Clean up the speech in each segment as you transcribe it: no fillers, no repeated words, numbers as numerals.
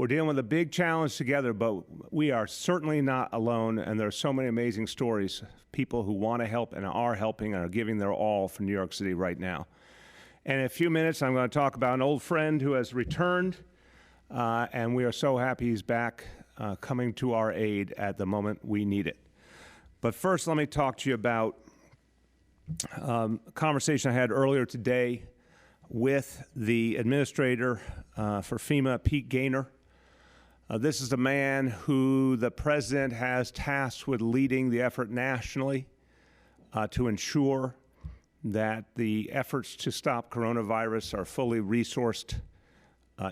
We're dealing with a big challenge together, but we are certainly not alone, and there are so many amazing stories, people who want to help and are helping and are giving their all for New York City right now. And in a few minutes, I'm going to talk about an old friend who has returned, and we are so happy he's back, coming to our aid at the moment we need it. But first, let me talk to you about a conversation I had earlier today with the administrator for FEMA, Pete Gaynor. This is a man who the president has tasked with leading the effort nationally to ensure that the efforts to stop coronavirus are fully resourced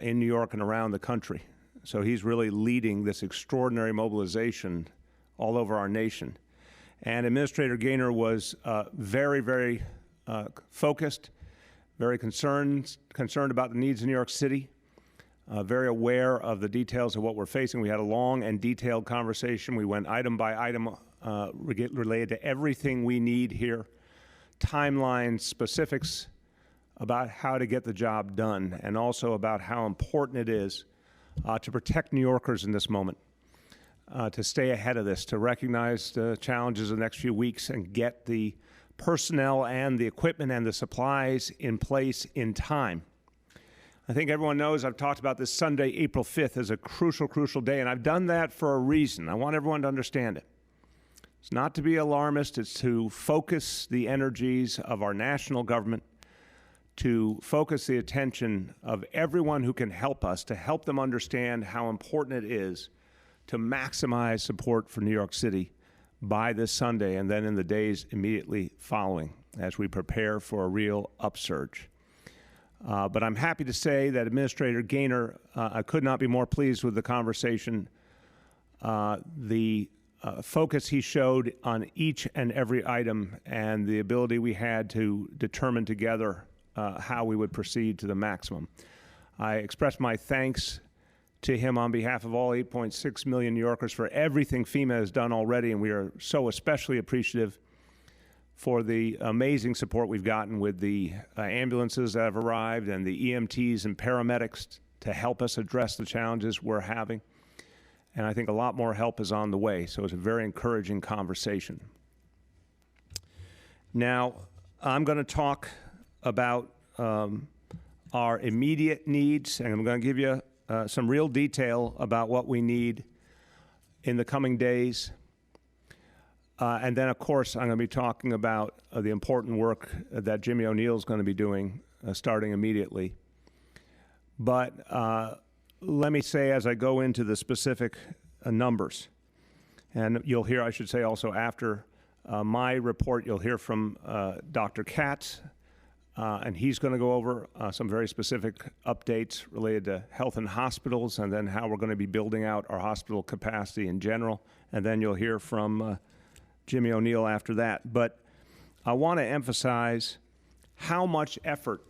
in New York and around the country. So he's really leading this extraordinary mobilization all over our nation. And Administrator Gaynor was very focused, very concerned about the needs of New York City, very aware of the details of what we're facing. We had a long and detailed conversation. We went item by item related to everything we need here, timelines, specifics about how to get the job done, and also about how important it is to protect New Yorkers in this moment, to stay ahead of this, to recognize the challenges of the next few weeks and get the personnel and the equipment and the supplies in place in time. I think everyone knows I've talked about this Sunday, April 5th, as a crucial day, and I've done that for a reason. I want everyone to understand it. It's not to be alarmist. It's to focus the energies of our national government, to focus the attention of everyone who can help us, to help them understand how important it is to maximize support for New York City by this Sunday and then in the days immediately following as we prepare for a real upsurge. But I'm happy to say that Administrator Gaynor, I could not be more pleased with the conversation. The focus he showed on each and every item and the ability we had to determine together how we would proceed to the maximum. I express my thanks to him on behalf of all 8.6 million New Yorkers for everything FEMA has done already, and we are so especially appreciative for the amazing support we've gotten with the ambulances that have arrived and the EMTs and paramedics to help us address the challenges we're having. And I think a lot more help is on the way, so it's a very encouraging conversation. Now, I'm going to talk about our immediate needs, and I'm going to give you some real detail about what we need in the coming days. And then, of course, I'm going to be talking about the important work that Jimmy O'Neill is going to be doing starting immediately. But let me say, as I go into the specific numbers, and you'll hear, I should say also after my report, you'll hear from Dr. Katz, and he's going to go over some very specific updates related to health and hospitals and then how we're going to be building out our hospital capacity in general. And then you'll hear from Jimmy O'Neill after that. But I want to emphasize how much effort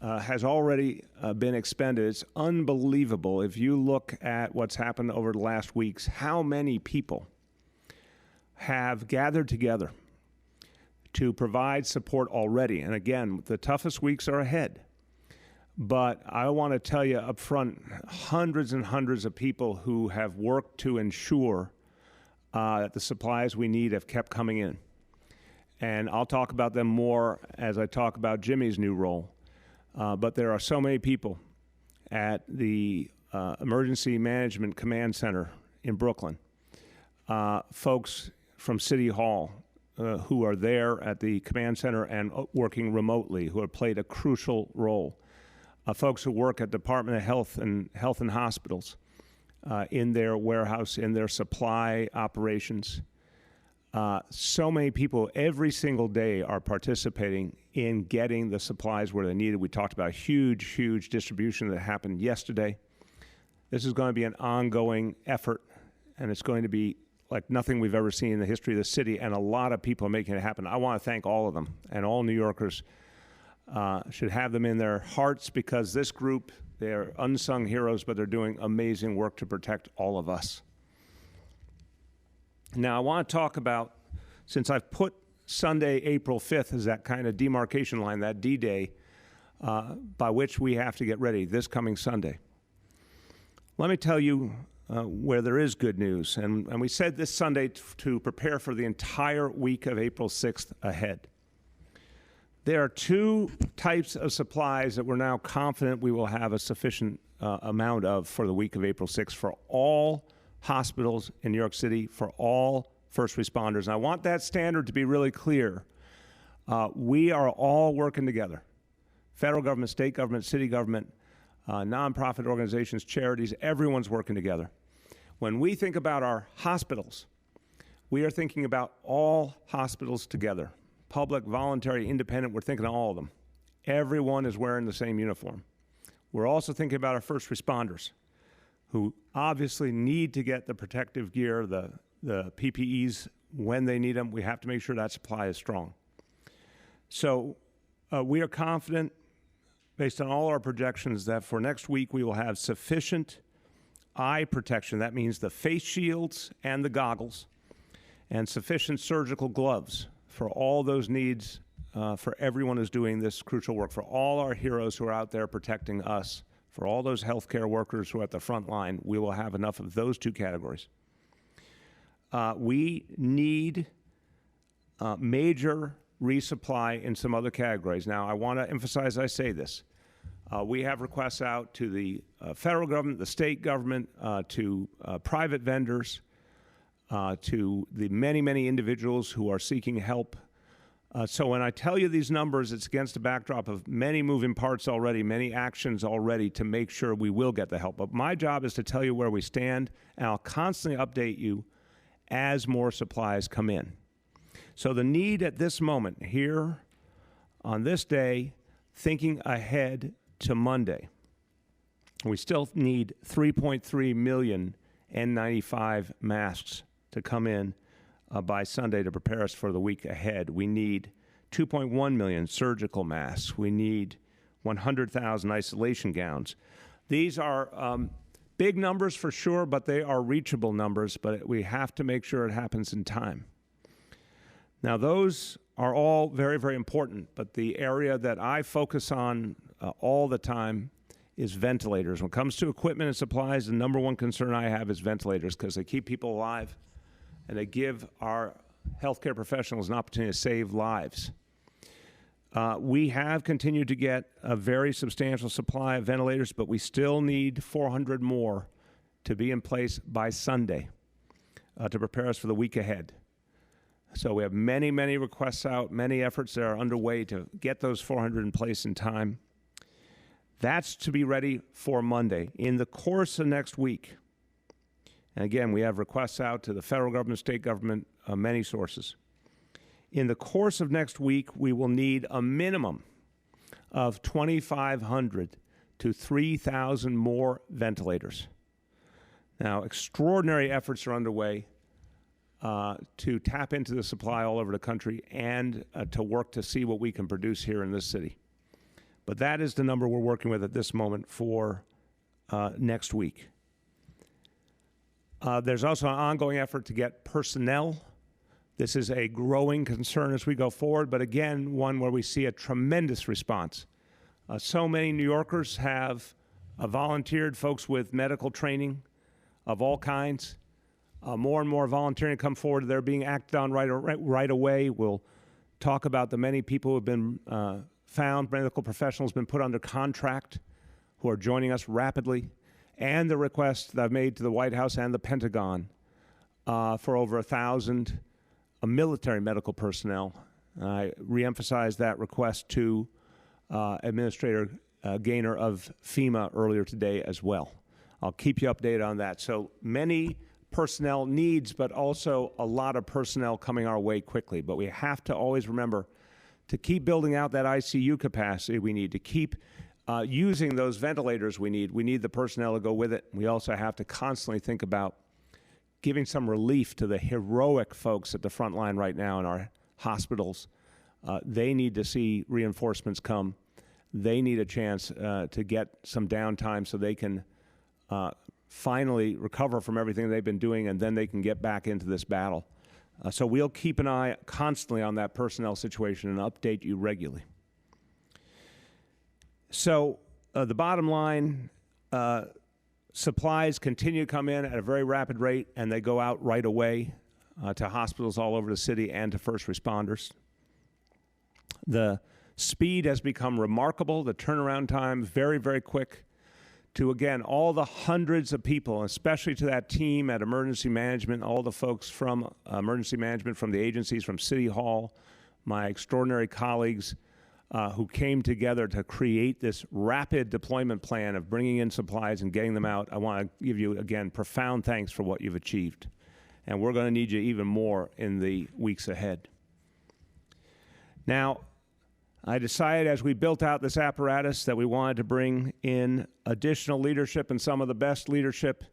has already been expended. It's unbelievable. If you look at what's happened over the last weeks, how many people have gathered together to provide support already. And again, the toughest weeks are ahead. But I want to tell you up front, hundreds and hundreds of people who have worked to ensure that the supplies we need have kept coming in. And I'll talk about them more as I talk about Jimmy's new role. But there are so many people at the Emergency Management Command Center in Brooklyn, folks from City Hall who are there at the command center and working remotely, who have played a crucial role, folks who work at Department of Health and Hospitals, in their warehouse, in their supply operations. So many people every single day are participating in getting the supplies where they need it. We talked about huge distribution that happened yesterday. This is going to be an ongoing effort, and it's going to be like nothing we've ever seen in the history of the city, and a lot of people are making it happen. I want to thank all of them, and all New Yorkers should have them in their hearts, because this group, they're unsung heroes, but they're doing amazing work to protect all of us. Now, I want to talk about, since I've put Sunday, April 5th as that kind of demarcation line, that D-Day, by which we have to get ready this coming Sunday. Let me tell you where there is good news. And we said this Sunday to prepare for the entire week of April 6th ahead. There are two types of supplies that we're now confident we will have a sufficient amount of for the week of April 6th for all hospitals in New York City, for all first responders. And I want that standard to be really clear. We are all working together. Federal government, state government, city government, nonprofit organizations, charities, everyone's working together. When we think about our hospitals, we are thinking about all hospitals together. Public, voluntary, independent, we're thinking of all of them. Everyone is wearing the same uniform. We're also thinking about our first responders, who obviously need to get the protective gear, the PPEs when they need them. We have to make sure that supply is strong. So we are confident, based on all our projections, that for next week we will have sufficient eye protection. That means the face shields and the goggles, and sufficient surgical gloves for all those needs for everyone who's doing this crucial work, for all our heroes who are out there protecting us, for all those healthcare workers who are at the front line. We will have enough of those two categories. We need major resupply in some other categories. Now, I want to emphasize I say this. We have requests out to the federal government, the state government, to private vendors, to the many, many individuals who are seeking help. So when I tell you these numbers, it's against a backdrop of many moving parts already, many actions already to make sure we will get the help. But my job is to tell you where we stand, and I'll constantly update you as more supplies come in. So the need at this moment, here on this day, thinking ahead to Monday, we still need 3.3 million N95 masks to come in by Sunday to prepare us for the week ahead. We need 2.1 million surgical masks. We need 100,000 isolation gowns. These are big numbers for sure, but they are reachable numbers, but we have to make sure it happens in time. Now, those are all very, very important, but the area that I focus on all the time is ventilators. When it comes to equipment and supplies, the number one concern I have is ventilators, because they keep people alive and they give our healthcare professionals an opportunity to save lives. We have continued to get a very substantial supply of ventilators, but we still need 400 more to be in place by Sunday to prepare us for the week ahead. So we have many, many requests out, many efforts that are underway to get those 400 in place in time. That's to be ready for Monday. In the course of next week, and again, we have requests out to the federal government, state government, many sources. In the course of next week, we will need a minimum of 2,500 to 3,000 more ventilators. Now, extraordinary efforts are underway to tap into the supply all over the country and to work to see what we can produce here in this city. But that is the number we're working with at this moment for next week. There's also an ongoing effort to get personnel. This is a growing concern as we go forward, but again, one where we see a tremendous response. So many New Yorkers have volunteered, folks with medical training of all kinds. More and more volunteering come forward. They're being acted on right away. We'll talk about the many people who have been found, medical professionals been put under contract, who are joining us rapidly, and the request that I've made to the White House and the Pentagon for over 1,000 military medical personnel. I reemphasized that request to Administrator Gaynor of FEMA earlier today as well. I'll keep you updated on that. So many personnel needs, but also a lot of personnel coming our way quickly. But we have to always remember to keep building out that ICU capacity we need, to keep using those ventilators we need. We need the personnel to go with it. We also have to constantly think about giving some relief to the heroic folks at the front line right now in our hospitals. They need to see reinforcements come. They need a chance to get some downtime so they can finally recover from everything they've been doing, and then they can get back into this battle. So we'll keep an eye constantly on that personnel situation and update you regularly. So the bottom line, Supplies continue to come in at a very rapid rate, and they go out right away to hospitals all over the city and to first responders. The speed has become remarkable. The turnaround time, very, very quick. To, again, all the hundreds of people, especially to that team at emergency management, all the folks from emergency management, from the agencies, from City Hall, my extraordinary colleagues who came together to create this rapid deployment plan of bringing in supplies and getting them out. I want to give you, again, profound thanks for what you've achieved. And we're going to need you even more in the weeks ahead. Now, I decided as we built out this apparatus that we wanted to bring in additional leadership, and some of the best leadership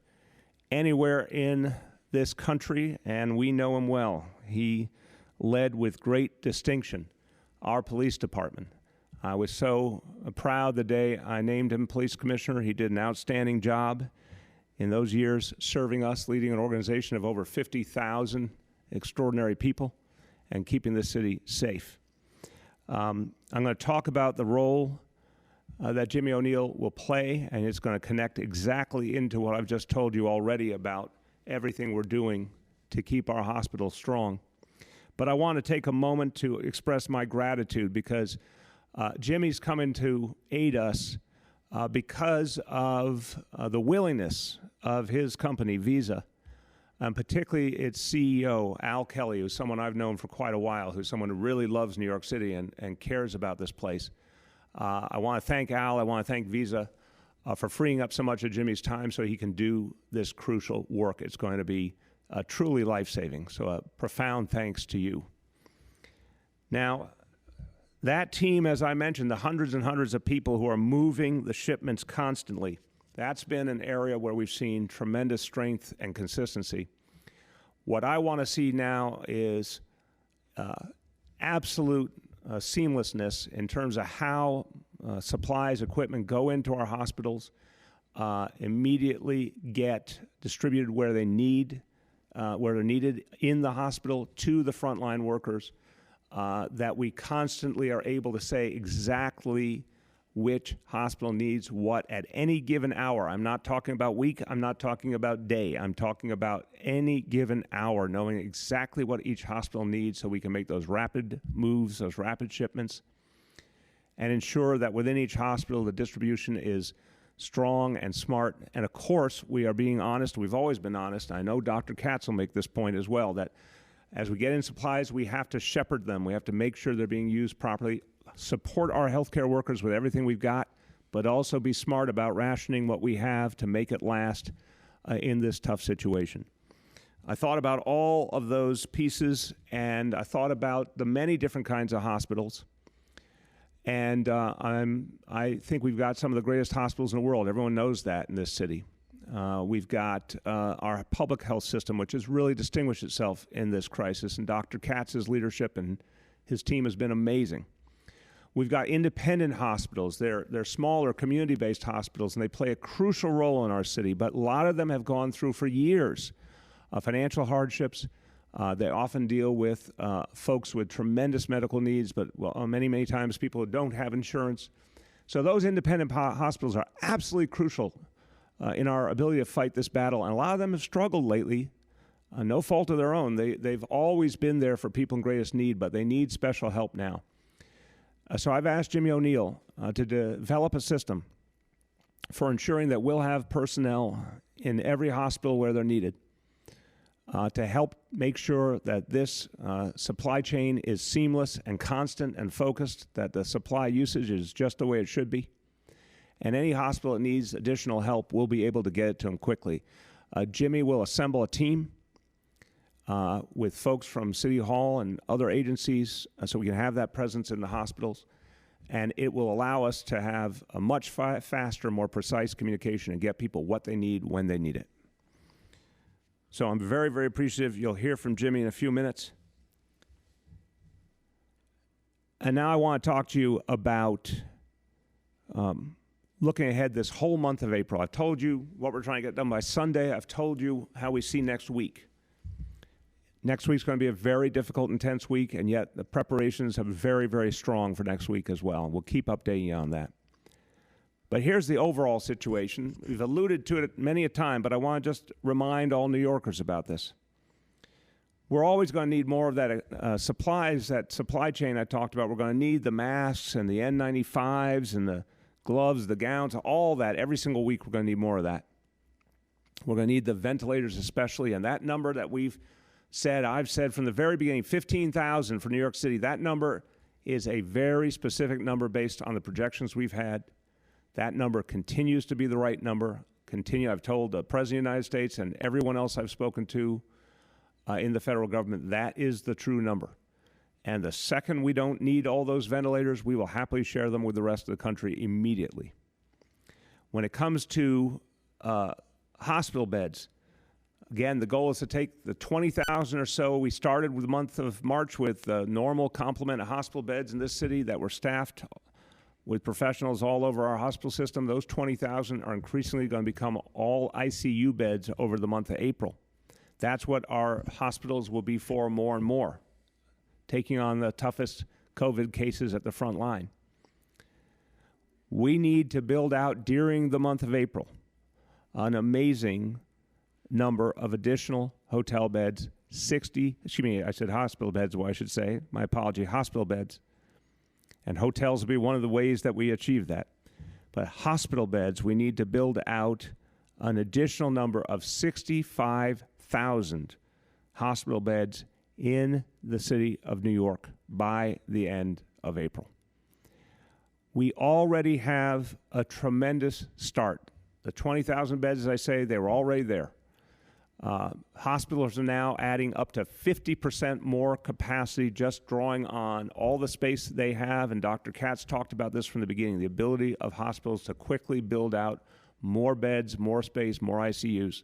anywhere in this country, and we know him well. He led with great distinction our police department. I was so proud the day I named him police commissioner. He did an outstanding job in those years serving us, leading an organization of over 50,000 extraordinary people and keeping this city safe. I'm going to talk about the role that Jimmy O'Neill will play, and it's going to connect exactly into what I've just told you already about everything we're doing to keep our hospitals strong. But I want to take a moment to express my gratitude because Jimmy's coming to aid us because of the willingness of his company, Visa, and particularly its CEO, Al Kelly, who's someone I've known for quite a while, who's someone who really loves New York City and cares about this place. I want to thank Al. I want to thank Visa for freeing up so much of Jimmy's time so he can do this crucial work. It's going to be truly life-saving. So a profound thanks to you. Now, that team, as I mentioned, the hundreds and hundreds of people who are moving the shipments constantly, that's been an area where we've seen tremendous strength and consistency. What I want to see now is absolute seamlessness in terms of how supplies, equipment go into our hospitals, immediately get distributed where they're needed in the hospital to the frontline workers, that we constantly are able to say exactly which hospital needs what at any given hour. I'm not talking about week, I'm not talking about day, I'm talking about any given hour, knowing exactly what each hospital needs so we can make those rapid moves, those rapid shipments, and ensure that within each hospital the distribution is strong and smart. And of course, we are being honest. We've always been honest. I know Dr. Katz will make this point as well, that as we get in supplies, we have to shepherd them. We have to make sure they're being used properly, support our healthcare workers with everything we've got, but also be smart about rationing what we have to make it last in this tough situation. I thought about all of those pieces, and I thought about the many different kinds of hospitals. And I think we've got some of the greatest hospitals in the world. Everyone knows that in this city. We've got our public health system, which has really distinguished itself in this crisis, and Dr. Katz's leadership and his team has been amazing. We've got independent hospitals. They're smaller, community-based hospitals, and they play a crucial role in our city, but a lot of them have gone through for years financial hardships. They often deal with folks with tremendous medical needs, but many, many times people who don't have insurance. So those independent hospitals are absolutely crucial in our ability to fight this battle, and a lot of them have struggled lately, no fault of their own. They've always been there for people in greatest need, but they need special help now. So I've asked Jimmy O'Neill to develop a system for ensuring that we'll have personnel in every hospital where they're needed to help make sure that this supply chain is seamless and constant and focused, that the supply usage is just the way it should be. And any hospital that needs additional help, we'll be able to get it to them quickly. Jimmy will assemble a team with folks from City Hall and other agencies so we can have that presence in the hospitals. And it will allow us to have a much faster, more precise communication and get people what they need when they need it. So I'm very, very appreciative. You'll hear from Jimmy in a few minutes. And now I want to talk to you about looking ahead this whole month of April. I've told you what we're trying to get done by Sunday. I've told you how we see next week. Next week's going to be a very difficult, intense week, and yet the preparations are very, very strong for next week as well. We'll keep updating you on that. But here's the overall situation. We've alluded to it many a time, but I want to just remind all New Yorkers about this. We're always going to need more of that supplies, that supply chain I talked about. We're going to need the masks and the N95s and the gloves, the gowns, all that. Every single week we're going to need more of that. We're going to need the ventilators especially, and that number that I've said from the very beginning, 15,000 for New York City, that number is a very specific number based on the projections we've had. That number continues to be the right number. I've told the President of the United States and everyone else I've spoken to in the federal government, that is the true number. And the second we don't need all those ventilators, we will happily share them with the rest of the country immediately. When it comes to hospital beds, again, the goal is to take the 20,000 or so. We started with the month of March with the normal complement of hospital beds in this city that were staffed with professionals all over our hospital system. Those 20,000 are increasingly going to become all ICU beds over the month of April. That's what our hospitals will be for more and more, taking on the toughest COVID cases at the front line. We need to build out during the month of April an amazing number of additional hotel beds, I said hospital beds, well, I should say, my apology, hospital beds. And hotels will be one of the ways that we achieve that. But hospital beds, we need to build out an additional number of 65,000 hospital beds in the city of New York by the end of April. We already have a tremendous start. The 20,000 beds, as I say, they were already there. Hospitals are now adding up to 50% more capacity, just drawing on all the space they have, and Dr. Katz talked about this from the beginning, the ability of hospitals to quickly build out more beds, more space, more ICUs.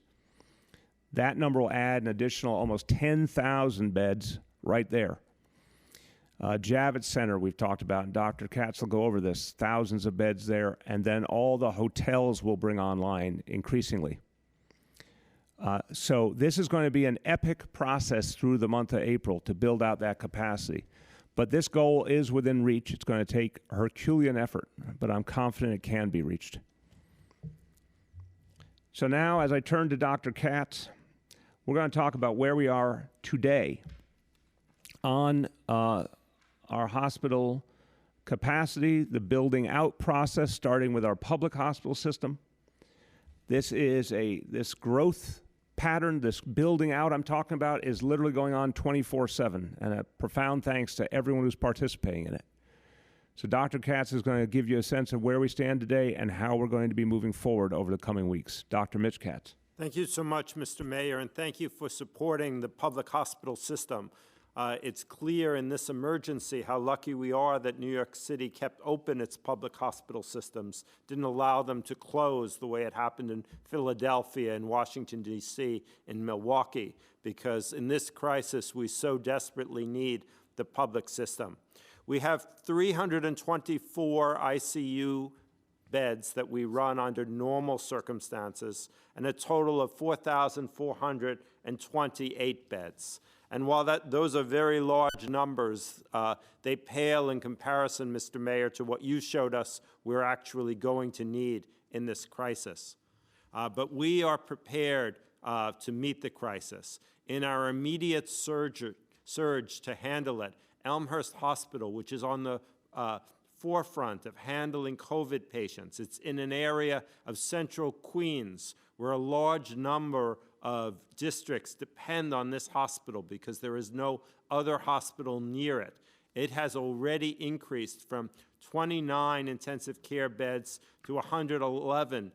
That number will add an additional almost 10,000 beds right there. Javits Center we've talked about, and Dr. Katz will go over this, thousands of beds there, and then all the hotels will bring online increasingly. So this is going to be an epic process through the month of April to build out that capacity. But this goal is within reach. It's going to take Herculean effort, but I'm confident it can be reached. So now, as I turn to Dr. Katz, we're going to talk about where we are today on our hospital capacity, the building out process, starting with our public hospital system. This growth pattern, this building out I'm talking about is literally going on 24/7, and a profound thanks to everyone who's participating in it. So Dr. Katz is going to give you a sense of where we stand today and how we're going to be moving forward over the coming weeks. Dr. Mitch Katz. Thank you so much, Mr. Mayor, and thank you for supporting the public hospital system. It's clear in this emergency how lucky we are that New York City kept open its public hospital systems, didn't allow them to close the way it happened in Philadelphia, in Washington, D.C., in Milwaukee, because in this crisis we so desperately need the public system. We have 324 ICU beds that we run under normal circumstances, and a total of 4,428 beds. And while those are very large numbers, they pale in comparison, Mr. Mayor, to what you showed us we're actually going to need in this crisis. But we are prepared to meet the crisis. In our immediate surge to handle it, Elmhurst Hospital, which is on the forefront of handling COVID patients. It's in an area of central Queens where a large number of districts depend on this hospital because there is no other hospital near it. It has already increased from 29 intensive care beds to 111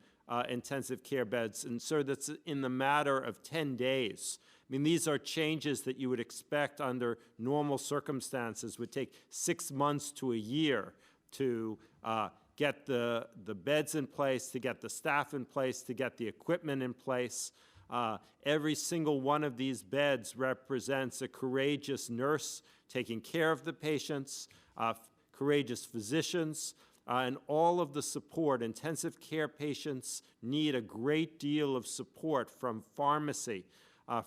intensive care beds, and so that's in the matter of 10 days. I mean, these are changes that you would expect under normal circumstances would take 6 months to a year to get the beds in place, to get the staff in place, to get the equipment in place. Every single one of these beds represents a courageous nurse taking care of the patients, courageous physicians, and all of the support. Intensive care patients need a great deal of support from pharmacy,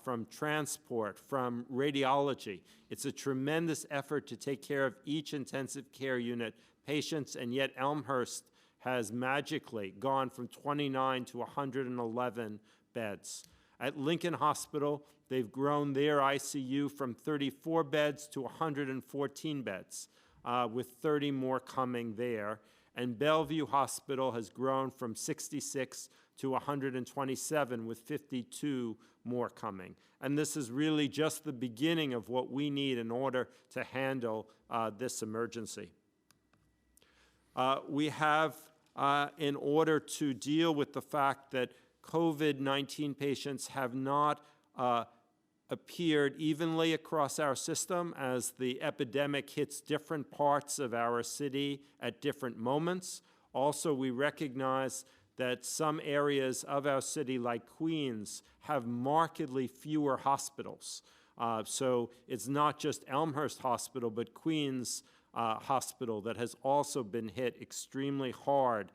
from transport, from radiology. It's a tremendous effort to take care of each intensive care unit patients, and yet Elmhurst has magically gone from 29 to 111 beds. At Lincoln Hospital, they've grown their ICU from 34 beds to 114 beds, with 30 more coming there. And Bellevue Hospital has grown from 66 to 127, with 52 more coming. And this is really just the beginning of what we need in order to handle this emergency. We have, in order to deal with the fact that COVID-19 patients have not appeared evenly across our system as the epidemic hits different parts of our city at different moments. Also, we recognize that some areas of our city, like Queens, have markedly fewer hospitals. So it's not just Elmhurst Hospital, but Queens Hospital that has also been hit extremely hard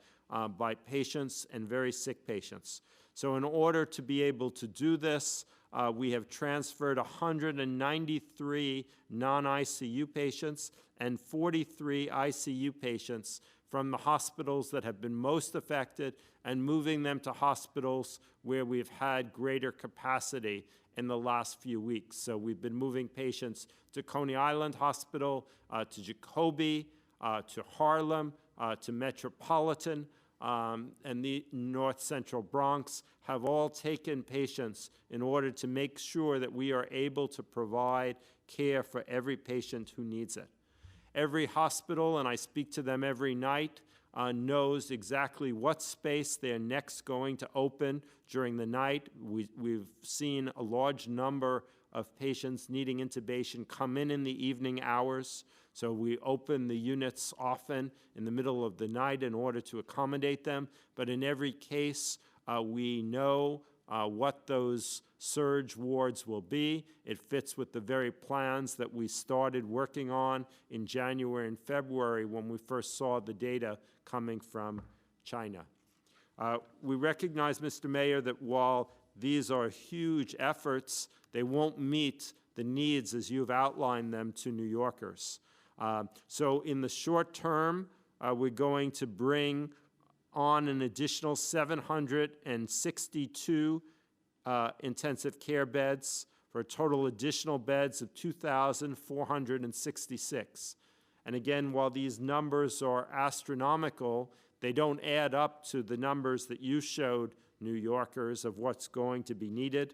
by patients and very sick patients. So in order to be able to do this, we have transferred 193 non-ICU patients and 43 ICU patients from the hospitals that have been most affected and moving them to hospitals where we've had greater capacity in the last few weeks. So we've been moving patients to Coney Island Hospital, to Jacoby, to Harlem, to Metropolitan, and the North Central Bronx have all taken patients in order to make sure that we are able to provide care for every patient who needs it. Every hospital, and I speak to them every night, knows exactly what space they're next going to open during the night. We've seen a large number of patients needing intubation come in the evening hours. So we open the units often in the middle of the night in order to accommodate them. But in every case, we know what those surge wards will be. It fits with the very plans that we started working on in January and February when we first saw the data coming from China. We recognize, Mr. Mayor, that while these are huge efforts, they won't meet the needs as you've outlined them to New Yorkers. So in the short term, we're going to bring on an additional 762 intensive care beds for a total additional beds of 2,466. And again, while these numbers are astronomical, they don't add up to the numbers that you showed New Yorkers of what's going to be needed.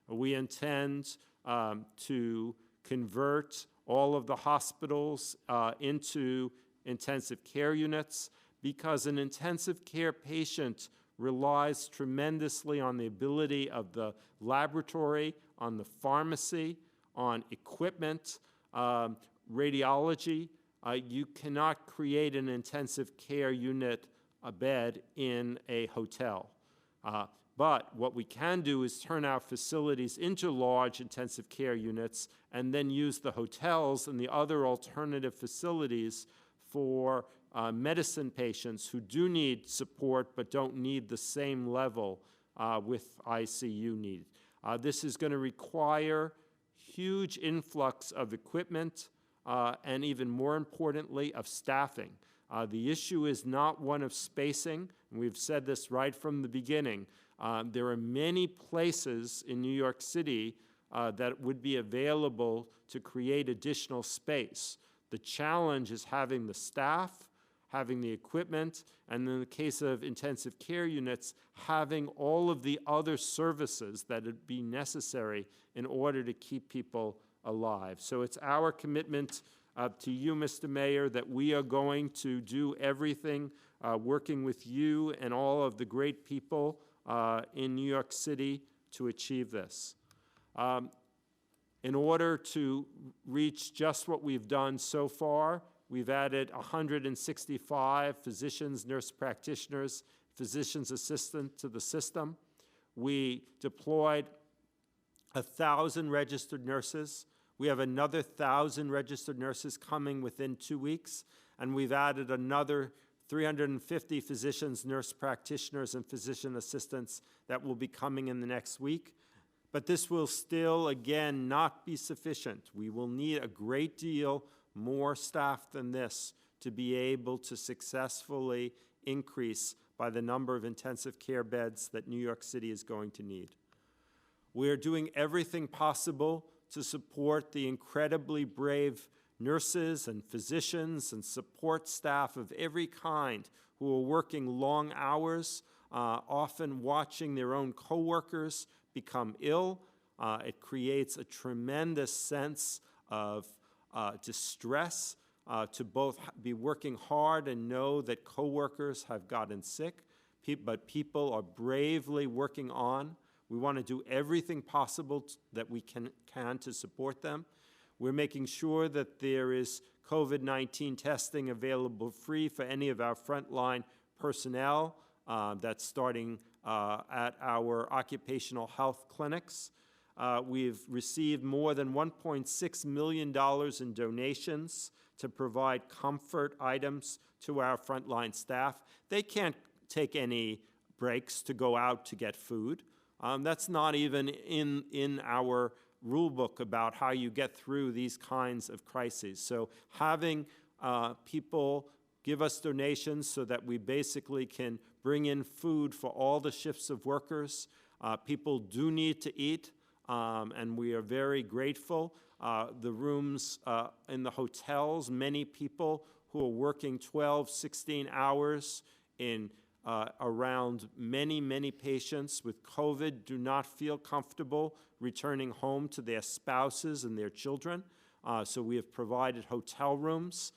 We intend to convert all of the hospitals into intensive care units because an intensive care patient relies tremendously on the ability of the laboratory, on the pharmacy, on equipment, radiology. You cannot create an intensive care unit, a bed, in a hotel. But what we can do is turn our facilities into large intensive care units and then use the hotels and the other alternative facilities for medicine patients who do need support but don't need the same level with ICU need. This is going to require huge influx of equipment and even more importantly of staffing. The issue is not one of spacing, and we've said this right from the beginning. There are many places in New York City that would be available to create additional space. The challenge is having the staff, having the equipment, and in the case of intensive care units, having all of the other services that would be necessary in order to keep people alive. So it's our commitment to you, Mr. Mayor, that we are going to do everything working with you and all of the great people in New York City to achieve this. In order to reach just what we've done so far, we've added 165 physicians, nurse practitioners, physician's assistant to the system. We deployed 1,000 registered nurses. We have another 1,000 registered nurses coming within 2 weeks, and we've added another 350 physicians, nurse practitioners, and physician assistants that will be coming in the next week. But this will still, again, not be sufficient. We will need a great deal more staff than this to be able to successfully increase by the number of intensive care beds that New York City is going to need. We are doing everything possible to support the incredibly brave nurses and physicians and support staff of every kind who are working long hours, often watching their own coworkers become ill. It creates a tremendous sense of distress to both be working hard and know that coworkers have gotten sick, but people are bravely working on. We want to do everything possible that we can to support them. We're making sure that there is COVID-19 testing available free for any of our frontline personnel. That's starting at our occupational health clinics. We've received more than $1.6 million in donations to provide comfort items to our frontline staff. They can't take any breaks to go out to get food. That's not even in our rule book about how you get through these kinds of crises. So having people give us donations so that we basically can bring in food for all the shifts of workers. People do need to eat, and we are very grateful. The rooms in the hotels, many people who are working 12, 16 hours in around many patients with COVID do not feel comfortable returning home to their spouses and their children. So we have provided hotel rooms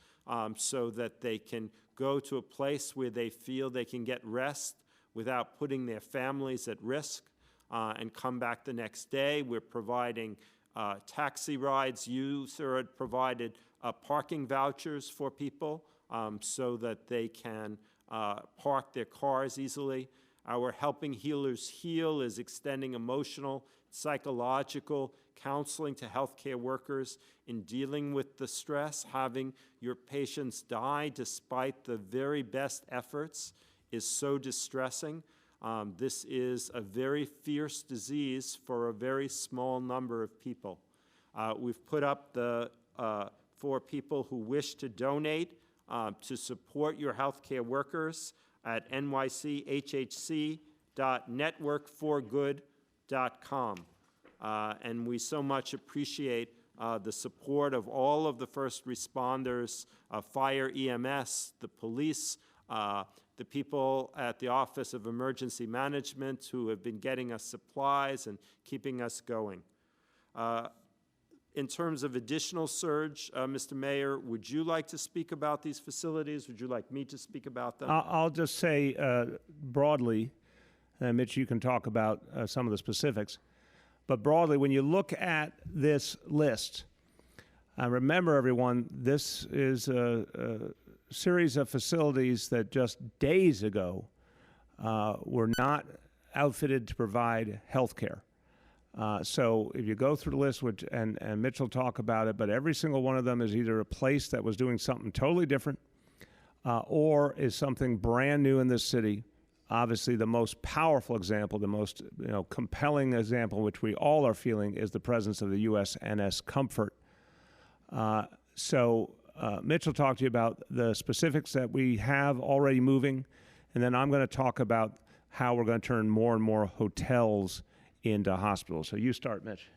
so that they can go to a place where they feel they can get rest without putting their families at risk and come back the next day. We're providing taxi rides. You, sir, had provided parking vouchers for people so that they can park their cars easily. Our Helping Healers Heal is extending emotional, psychological counseling to healthcare workers in dealing with the stress. Having your patients die despite the very best efforts is so distressing. This is a very fierce disease for a very small number of people. We've put up for people who wish to donate to support your healthcare workers at nychhc.networkforgood.com. And we so much appreciate the support of all of the first responders, fire, EMS, the police, the people at the Office of Emergency Management who have been getting us supplies and keeping us going. In terms of additional surge, Mr. Mayor, would you like to speak about these facilities? Would you like me to speak about them? I'll just say broadly, and Mitch, you can talk about some of the specifics, but broadly, when you look at this list, remember everyone, this is a series of facilities that just days ago were not outfitted to provide health care. So if you go through the list, which, and Mitch will talk about it, but every single one of them is either a place that was doing something totally different or is something brand new in this city. Obviously, the most powerful example, the most compelling example, which we all are feeling, is the presence of the USNS Comfort. Mitch will talk to you about the specifics that we have already moving, and then I'm going to talk about how we're going to turn more and more hotels into hospitals. So you start, Mitch.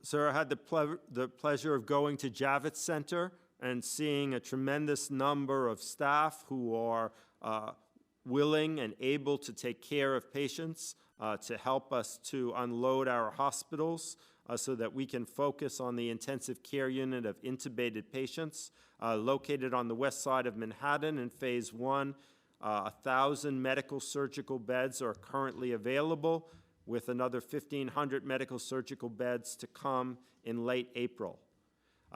Sir, I had the pleasure of going to Javits Center and seeing a tremendous number of staff who are willing and able to take care of patients to help us to unload our hospitals so that we can focus on the intensive care unit of intubated patients located on the west side of Manhattan in Phase 1. 1,000 medical surgical beds are currently available, with another 1,500 medical surgical beds to come in late April.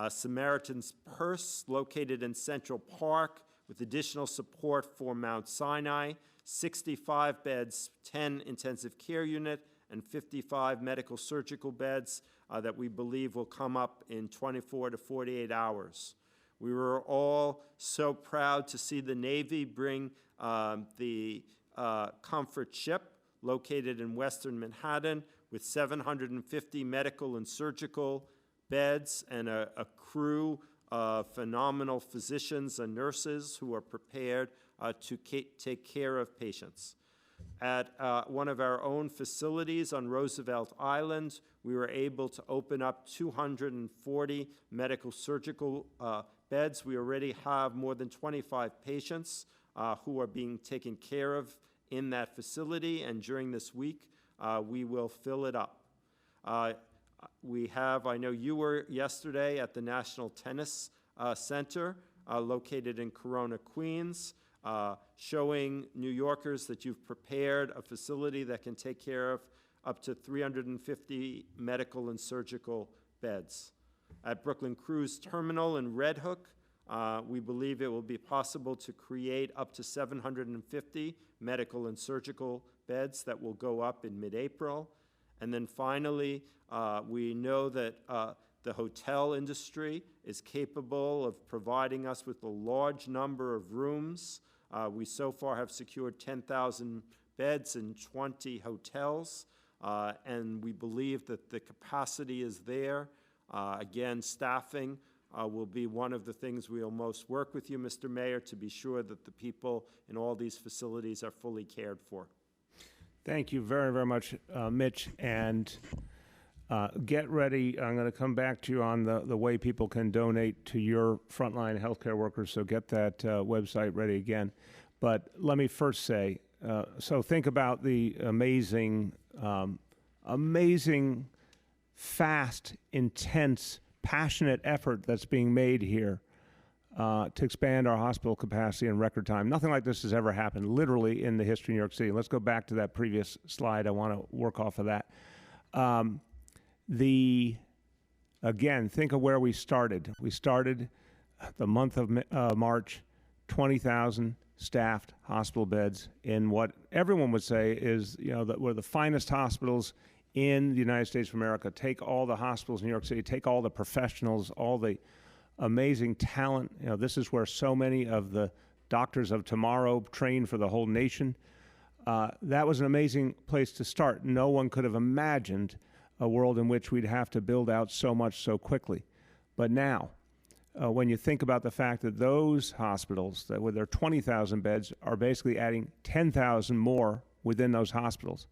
Samaritan's Purse, located in Central Park, with additional support for Mount Sinai, 65 beds, 10 intensive care unit, and 55 medical surgical beds that we believe will come up in 24 to 48 hours. We were all so proud to see the Navy bring the Comfort ship, located in Western Manhattan, with 750 medical and surgical beds and a crew of phenomenal physicians and nurses who are prepared to take care of patients. At one of our own facilities on Roosevelt Island, we were able to open up 240 medical surgical beds. We already have more than 25 patients who are being taken care of in that facility, and during this week, we will fill it up. We have, I know you were yesterday at the National Tennis Center located in Corona, Queens, showing New Yorkers that you've prepared a facility that can take care of up to 350 medical and surgical beds. At Brooklyn Cruise Terminal in Red Hook, we believe it will be possible to create up to 750 medical and surgical beds that will go up in mid-April. And then finally, we know that the hotel industry is capable of providing us with a large number of rooms. We so far have secured 10,000 beds in 20 hotels, and we believe that the capacity is there. Again, staffing will be one of the things we will most work with you, Mr. Mayor, to be sure that the people in all these facilities are fully cared for. Thank you very, very much, Mitch. And get ready. I'm going to come back to you on the way people can donate to your frontline healthcare workers, so get that website ready again. But let me first say, so think about the amazing, fast, intense, passionate effort that's being made here to expand our hospital capacity in record time. Nothing like this has ever happened, literally, in the history of New York City. Let's go back to that previous slide. I want to work off of that. Again, think of where we started. We started the month of March, 20,000 staffed hospital beds in what everyone would say is, that we're the finest hospitals in the United States of America. Take all the hospitals in New York City, take all the professionals, all the amazing talent. This is where so many of the doctors of tomorrow train for the whole nation. That was an amazing place to start. No one could have imagined a world in which we'd have to build out so much so quickly. But now, when you think about the fact that those hospitals, that with their 20,000 beds, are basically adding 10,000 more within those hospitals.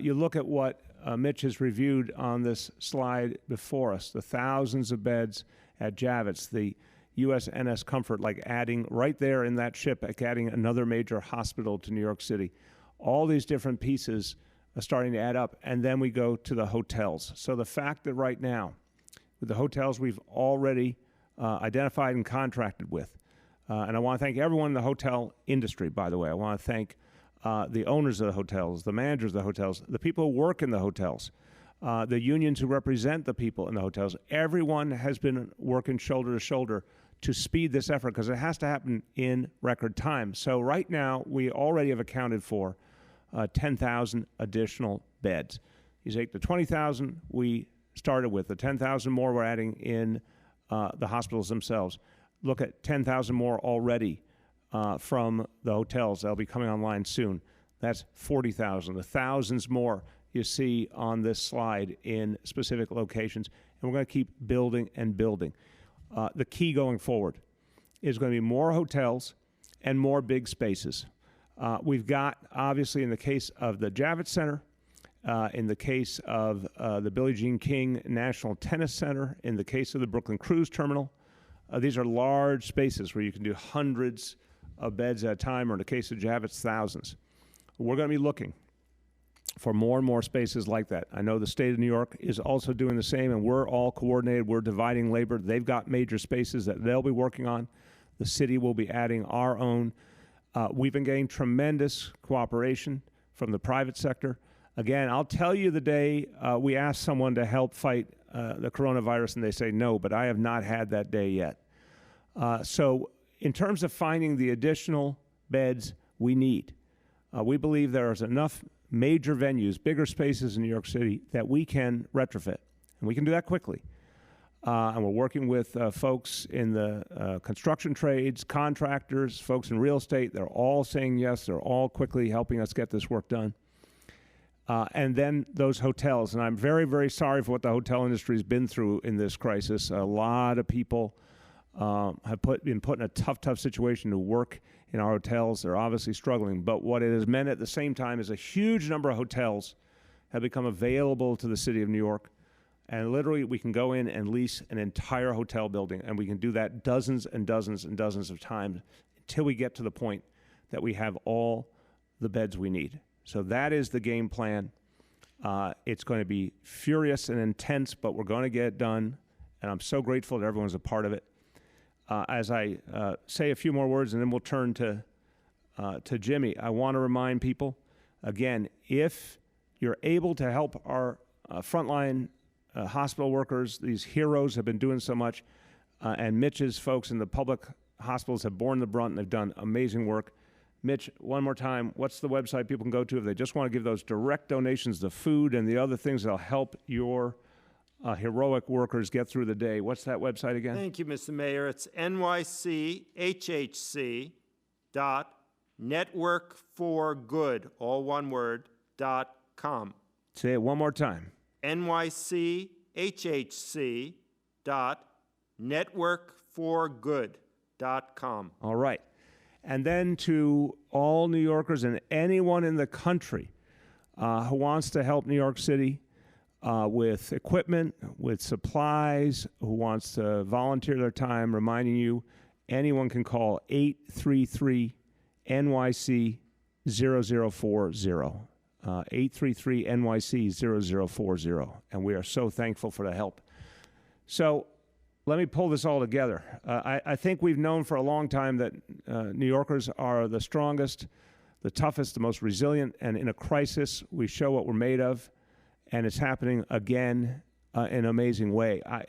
You look at what Mitch has reviewed on this slide before us, the thousands of beds at Javits, the USNS Comfort, like adding right there in that ship, like adding another major hospital to New York City. All these different pieces are starting to add up, and then we go to the hotels. So the fact that right now, with the hotels we've already identified and contracted with, and I want to thank everyone in the hotel industry, by the way. I want to thank the owners of the hotels, the managers of the hotels, the people who work in the hotels, the unions who represent the people in the hotels. Everyone has been working shoulder to shoulder to speed this effort because it has to happen in record time. So right now, we already have accounted for 10,000 additional beds. You take the 20,000 we started with, the 10,000 more we're adding in the hospitals themselves. Look at 10,000 more already from the hotels. They'll be coming online soon. That's 40,000. The thousands more you see on this slide in specific locations. And we're going to keep building and building. The key going forward is going to be more hotels and more big spaces. We've got, obviously, in the case of the Javits Center, in the case of the Billie Jean King National Tennis Center, in the case of the Brooklyn Cruise Terminal, these are large spaces where you can do hundreds of beds at a time, or in the case of Javits, thousands. We're going to be looking for more and more spaces like that. I know the state of New York is also doing the same, and we're all coordinated. We're dividing labor. They've got major spaces that they'll be working on. The city will be adding our own. We've been getting tremendous cooperation from the private sector. Again, I'll tell you the day we ask someone to help fight the coronavirus and they say no, but I have not had that day yet. So in terms of finding the additional beds we need, we believe there's enough major venues, bigger spaces in New York City that we can retrofit. And we can do that quickly. And we're working with folks in the construction trades, contractors, folks in real estate. They're all saying yes. They're all quickly helping us get this work done. And then those hotels. And I'm very, very sorry for what the hotel industry has been through in this crisis. A lot of people have been put in a tough situation to work in our hotels. They're obviously struggling. But what it has meant at the same time is a huge number of hotels have become available to the city of New York. And literally, we can go in and lease an entire hotel building, and we can do that dozens and dozens and dozens of times until we get to the point that we have all the beds we need. So that is the game plan. It's going to be furious and intense, but we're going to get it done, and I'm so grateful that everyone's a part of it. As I say a few more words, and then we'll turn to Jimmy, I want to remind people, again, if you're able to help our frontline hospital workers, these heroes have been doing so much, and Mitch's folks in the public hospitals have borne the brunt, and they've done amazing work. Mitch, one more time, what's the website people can go to if they just want to give those direct donations, the food and the other things that'll help your heroic workers get through the day? What's that website again? Thank you, Mr. Mayor. It's nychhc.networkforgood, all one word, .com. Say it one more time. nychhc.networkforgood.com. All right. And then to all New Yorkers and anyone in the country who wants to help New York City with equipment, with supplies, who wants to volunteer their time, reminding you, anyone can call 833-NYC-0040. 833-NYC-0040. And we are so thankful for the help. So let me pull this all together. I think we've known for a long time that New Yorkers are the strongest, the toughest, the most resilient, and in a crisis, we show what we're made of, and it's happening again in an amazing way. I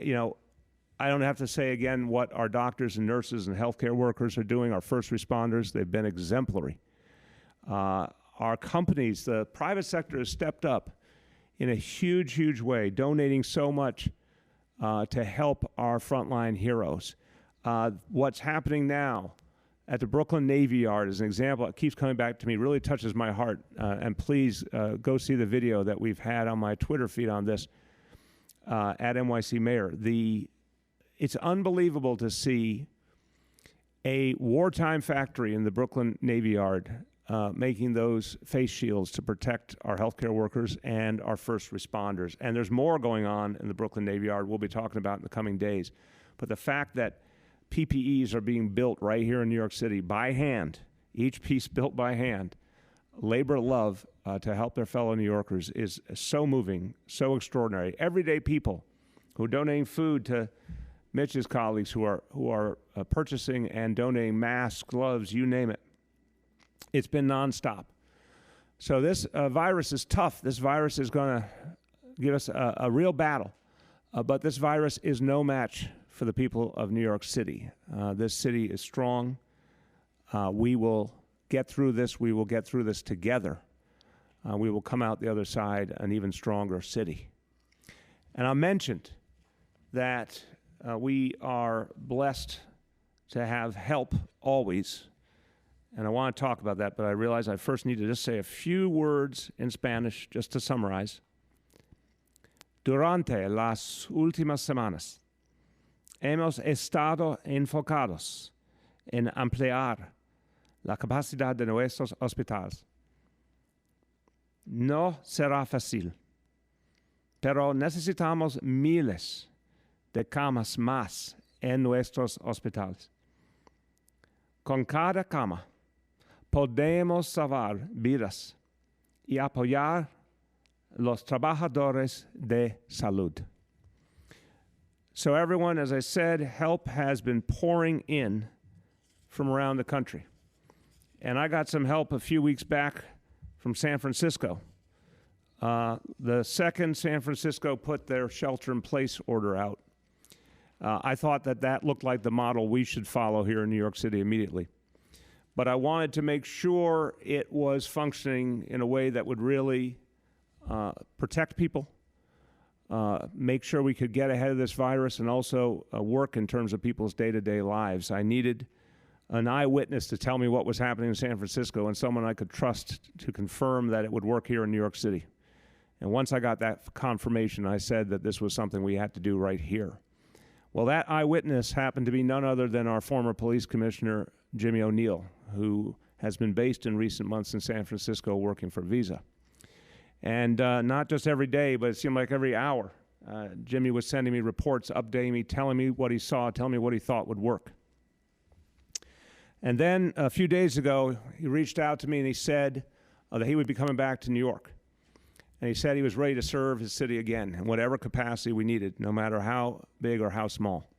don't have to say again what our doctors and nurses and healthcare workers are doing, our first responders. They've been exemplary. Our companies, the private sector has stepped up in a huge, huge way, donating so much to help our frontline heroes. What's happening now at the Brooklyn Navy Yard is an example. It keeps coming back to me, really touches my heart. And please go see the video that we've had on my Twitter feed on this at NYC Mayor. It's unbelievable to see a wartime factory in the Brooklyn Navy Yard making those face shields to protect our healthcare workers and our first responders. And there's more going on in the Brooklyn Navy Yard we'll be talking about in the coming days. But the fact that PPEs are being built right here in New York City by hand, each piece built by hand, labor of love to help their fellow New Yorkers is so moving, so extraordinary. Everyday people who are donating food to Mitch's colleagues who are purchasing and donating masks, gloves, you name it. It's been nonstop. So this virus is tough. This virus is going to give us a real battle. But this virus is no match for the people of New York City. This city is strong. We will get through this. We will get through this together. We will come out the other side an even stronger city. And I mentioned that we are blessed to have help always. And I want to talk about that, but I realize I first need to just say a few words in Spanish just to summarize. Durante las últimas semanas, hemos estado enfocados en ampliar la capacidad de nuestros hospitales. No será fácil, pero necesitamos miles de camas más en nuestros hospitales. Con cada cama, podemos salvar vidas y apoyar los trabajadores de salud. So everyone, as I said, help has been pouring in from around the country. And I got some help a few weeks back from San Francisco. The second San Francisco put their shelter-in-place order out. I thought that looked like the model we should follow here in New York City immediately. But I wanted to make sure it was functioning in a way that would really protect people, make sure we could get ahead of this virus, and also work in terms of people's day-to-day lives. I needed an eyewitness to tell me what was happening in San Francisco and someone I could trust to confirm that it would work here in New York City. And once I got that confirmation, I said that this was something we had to do right here. Well, that eyewitness happened to be none other than our former police commissioner, Jimmy O'Neill, who has been based in recent months in San Francisco working for Visa. And not just every day, but it seemed like every hour, Jimmy was sending me reports, updating me, telling me what he saw, telling me what he thought would work. And then a few days ago, he reached out to me and he said that he would be coming back to New York. And he said he was ready to serve his city again in whatever capacity we needed, no matter how big or how small.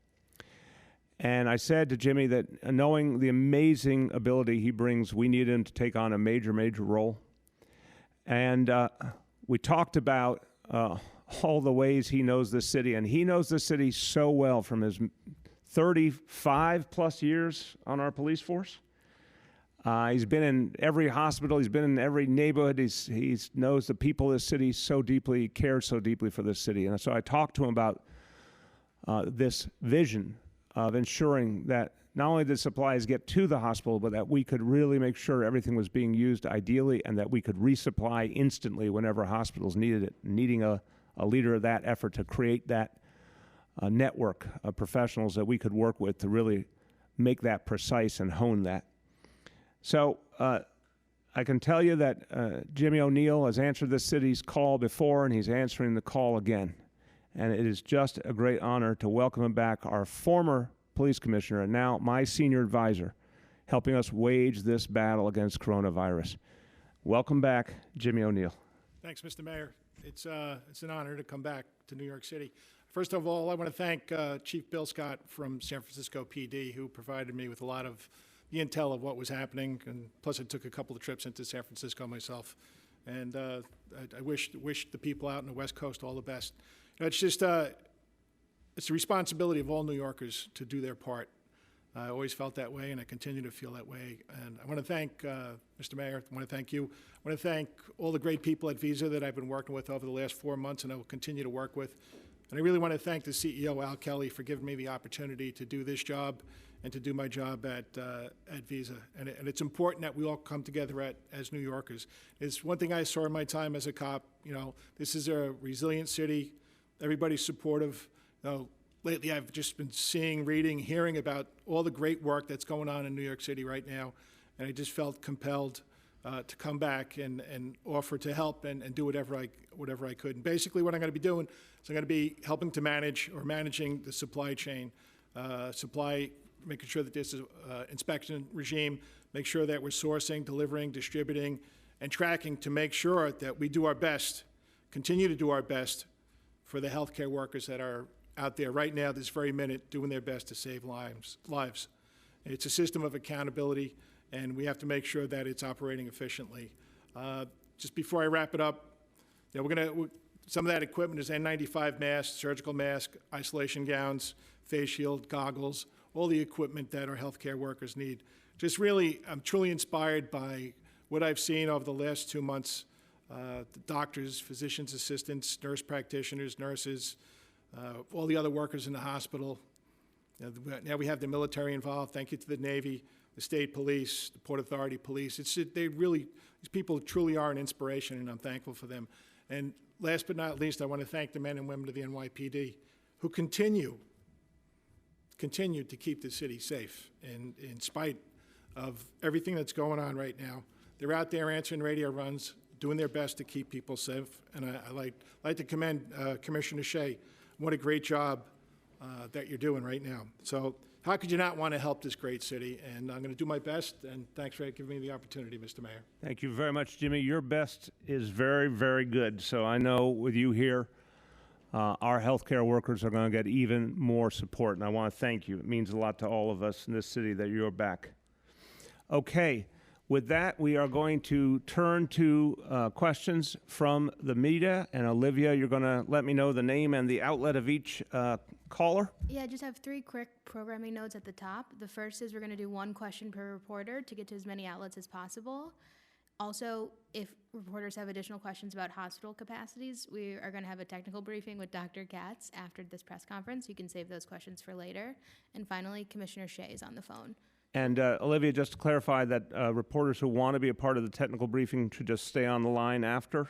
And I said to Jimmy that knowing the amazing ability he brings, we need him to take on a major, major role. And we talked about all the ways he knows this city, and he knows this city so well from his 35 plus years on our police force. He's been in every hospital. He's been in every neighborhood. He knows the people of this city so deeply, cares so deeply for this city. And so I talked to him about this vision of ensuring that not only did supplies get to the hospital, but that we could really make sure everything was being used ideally and that we could resupply instantly whenever hospitals needed it, needing a leader of that effort to create that network of professionals that we could work with to really make that precise and hone that. So I can tell you that Jimmy O'Neill has answered this city's call before, and he's answering the call again. And it is just a great honor to welcome him back, our former police commissioner and now my senior advisor, helping us wage this battle against coronavirus. Welcome back, Jimmy O'Neill. Thanks, Mr. Mayor. It's an honor to come back to New York City. First of all, I want to thank Chief Bill Scott from San Francisco PD, who provided me with a lot of the intel of what was happening, and plus I took a couple of trips into San Francisco myself. And I wish the people out on the West Coast all the best. You know, it's just it's the responsibility of all New Yorkers to do their part. I always felt that way, and I continue to feel that way. And I want to thank Mr. Mayor. I want to thank you. I want to thank all the great people at Visa that I've been working with over the last 4 months, and I will continue to work with. And I really want to thank the CEO, Al Kelly, for giving me the opportunity to do this job and to do my job at Visa. And it's important that we all come together as New Yorkers. It's one thing I saw in my time as a cop. You know, this is a resilient city. Everybody's supportive. You know, lately I've just been seeing, reading, hearing about all the great work that's going on in New York City right now. And I just felt compelled to come back and offer to help and do whatever I could. And basically what I'm going to be doing is I'm going to be helping to managing the supply chain, making sure that there's an inspection regime, make sure that we're sourcing, delivering, distributing, and tracking to make sure that we do our best, continue to do our best for the healthcare workers that are out there right now, this very minute, doing their best to save lives. It's a system of accountability, and we have to make sure that it's operating efficiently. Just before I wrap it up, you know, some of that equipment is N95 masks, surgical mask, isolation gowns, face shield, goggles, all the equipment that our healthcare workers need. Just really, I'm truly inspired by what I've seen over the last 2 months. The doctors, physicians' assistants, nurse practitioners, nurses, all the other workers in the hospital. Now we have the military involved. Thank you to the Navy, the state police, the Port Authority police. These people truly are an inspiration, and I'm thankful for them. And last but not least, I want to thank the men and women of the NYPD who continue to keep the city safe in spite of everything that's going on right now. They're out there answering radio runs, doing their best to keep people safe. And I like to commend Commissioner Shea. What a great job that you're doing right now. So how could you not want to help this great city? And I'm going to do my best, and thanks for giving me the opportunity, Mr. Mayor. Thank you very much, Jimmy. Your best is very, very good. So I know with you here, our healthcare workers are going to get even more support, and I want to thank you. It means a lot to all of us in this city that you're back. Okay, with that, we are going to turn to questions from the media, and Olivia, you're going to let me know the name and the outlet of each caller. Yeah, I just have 3 quick programming notes at the top. The first is we're going to do 1 question per reporter to get to as many outlets as possible. Also, if reporters have additional questions about hospital capacities, we are going to have a technical briefing with Dr. Katz after this press conference. You can save those questions for later. And finally, Commissioner Shea is on the phone. And Olivia, just to clarify that reporters who want to be a part of the technical briefing should just stay on the line after?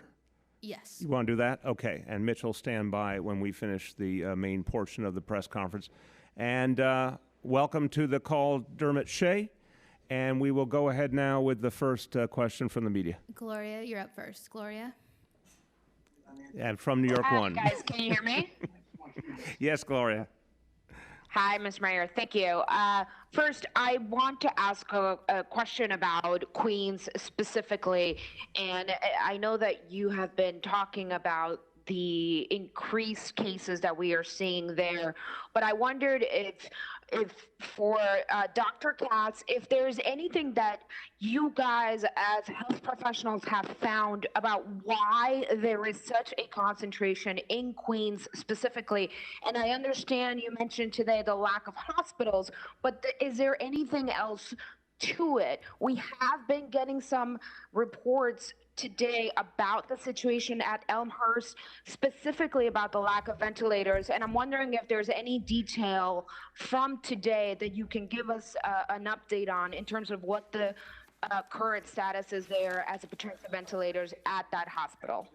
Yes. You want to do that? Okay. And Mitch will stand by when we finish the main portion of the press conference. And welcome to the call, Dermot Shea. And we will go ahead now with the first question from the media. Gloria, you're up first. Gloria? And from New York One. Guys, can you hear me? Yes, Gloria. Hi, Ms. Mayor. Thank you. First, I want to ask a question about Queens specifically. And I know that you have been talking about the increased cases that we are seeing there. But I wondered if for Dr. Katz, if there's anything that you guys as health professionals have found about why there is such a concentration in Queens specifically. And I understand you mentioned today the lack of hospitals, but is there anything else to it? We have been getting some reports today about the situation at Elmhurst, specifically about the lack of ventilators. And I'm wondering if there's any detail from today that you can give us an update on in terms of what the current status is there as it pertains to ventilators at that hospital.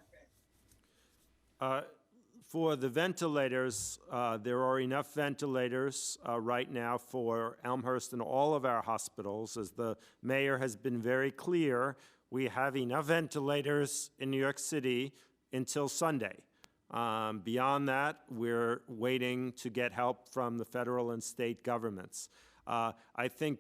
For the ventilators, there are enough ventilators right now for Elmhurst and all of our hospitals. As the mayor has been very clear, we have enough ventilators in New York City until Sunday. Beyond that, we're waiting to get help from the federal and state governments. I think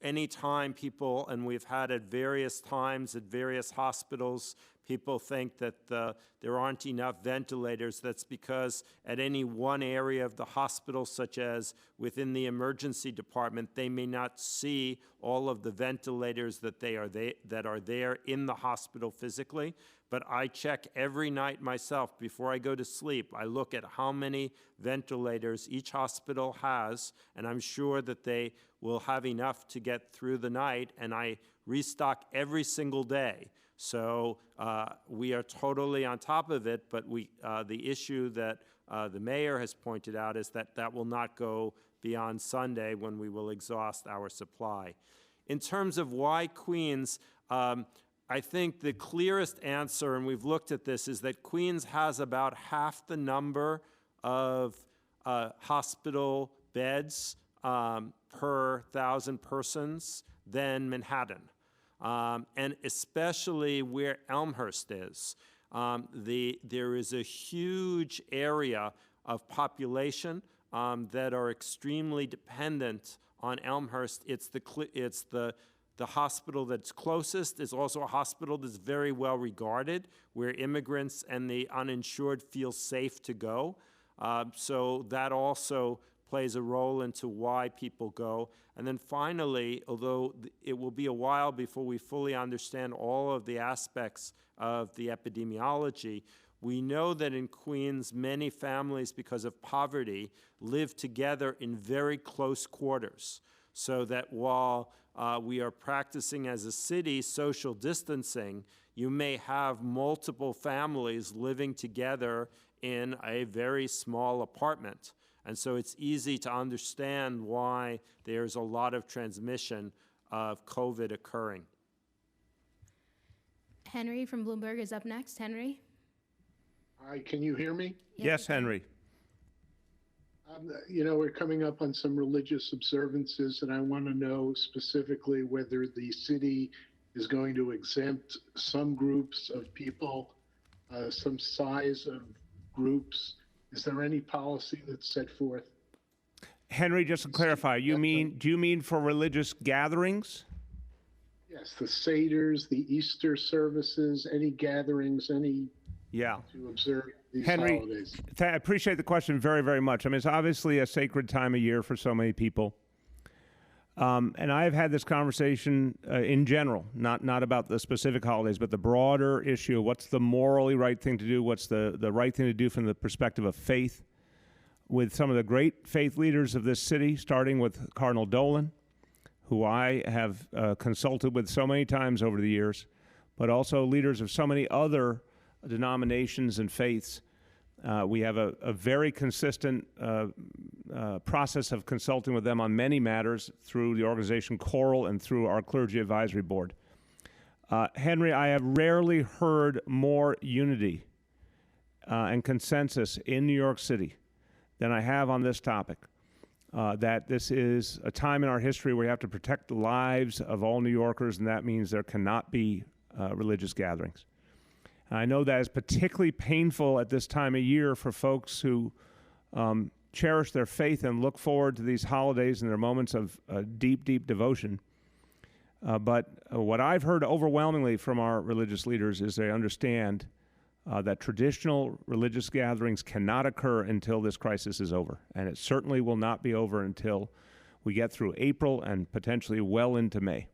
any time people, and we've had at various times at various hospitals, people think that there aren't enough ventilators. That's because at any one area of the hospital, such as within the emergency department, they may not see all of the ventilators that are there in the hospital physically. But I check every night myself before I go to sleep. I look at how many ventilators each hospital has, and I'm sure that they will have enough to get through the night, and I restock every single day. So we are totally on top of it, but the issue that the mayor has pointed out is that will not go beyond Sunday when we will exhaust our supply. In terms of why Queens, I think the clearest answer, and we've looked at this, is that Queens has about half the number of hospital beds per 1,000 persons than Manhattan. And especially where Elmhurst is. There is a huge area of population that are extremely dependent on Elmhurst. It's the hospital that's closest. It's also a hospital that's very well regarded, where immigrants and the uninsured feel safe to go. So that also plays a role into why people go. And then finally, although it will be a while before we fully understand all of the aspects of the epidemiology, we know that in Queens, many families, because of poverty, live together in very close quarters. So that while we are practicing as a city social distancing, you may have multiple families living together in a very small apartment. And so it's easy to understand why there's a lot of transmission of COVID occurring. Henry from Bloomberg is up next. Henry? Hi, can you hear me? Yes, Henry. You know, we're coming up on some religious observances, and I want to know specifically whether the city is going to exempt some groups of people, some size of groups. Is there any policy that's set forth? Henry, just to clarify, do you mean for religious gatherings? Yes, the Seders, the Easter services, any gatherings, to observe these Henry, holidays. I appreciate the question very, very much. I mean, it's obviously a sacred time of year for so many people. And I've had this conversation in general, not about the specific holidays, but the broader issue of what's the morally right thing to do, what's the right thing to do from the perspective of faith, with some of the great faith leaders of this city, starting with Cardinal Dolan, who I have consulted with so many times over the years, but also leaders of so many other denominations and faiths. We have a very consistent process of consulting with them on many matters through the organization Choral and through our Clergy Advisory Board. Henry, I have rarely heard more unity and consensus in New York City than I have on this topic. That this is a time in our history where we have to protect the lives of all New Yorkers, and that means there cannot be religious gatherings. And I know that is particularly painful at this time of year for folks who cherish their faith and look forward to these holidays and their moments of deep, deep devotion. But what I've heard overwhelmingly from our religious leaders is they understand that traditional religious gatherings cannot occur until this crisis is over. And it certainly will not be over until we get through April and potentially well into May.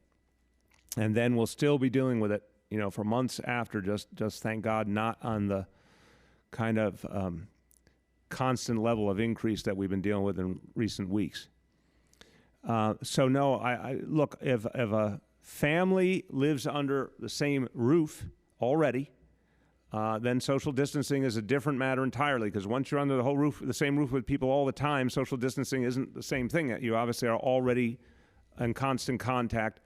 And then we'll still be dealing with it, for months after, just thank God, not on the kind of constant level of increase that we've been dealing with in recent weeks. So no, I look, if a family lives under the same roof already, then social distancing is a different matter entirely, because once you're under the same roof with people all the time, social distancing isn't the same thing. You obviously are already in constant contact.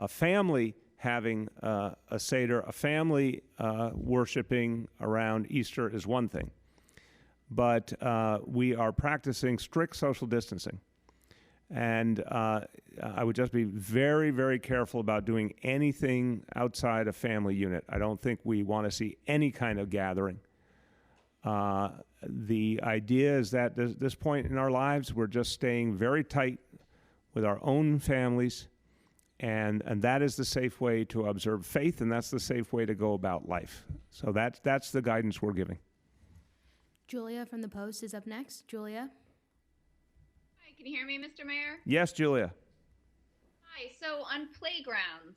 A family having a Seder, a family worshiping around Easter is one thing. But we are practicing strict social distancing. And I would just be very, very careful about doing anything outside a family unit. I don't think we want to see any kind of gathering. The idea is that at this point in our lives, we're just staying very tight with our own families, and that is the safe way to observe faith, and that's the safe way to go about life. So that's the guidance we're giving. Julia from the Post is up next. Julia? Hi, can you hear me, Mr. Mayor? Yes, Julia. Hi, so on playgrounds,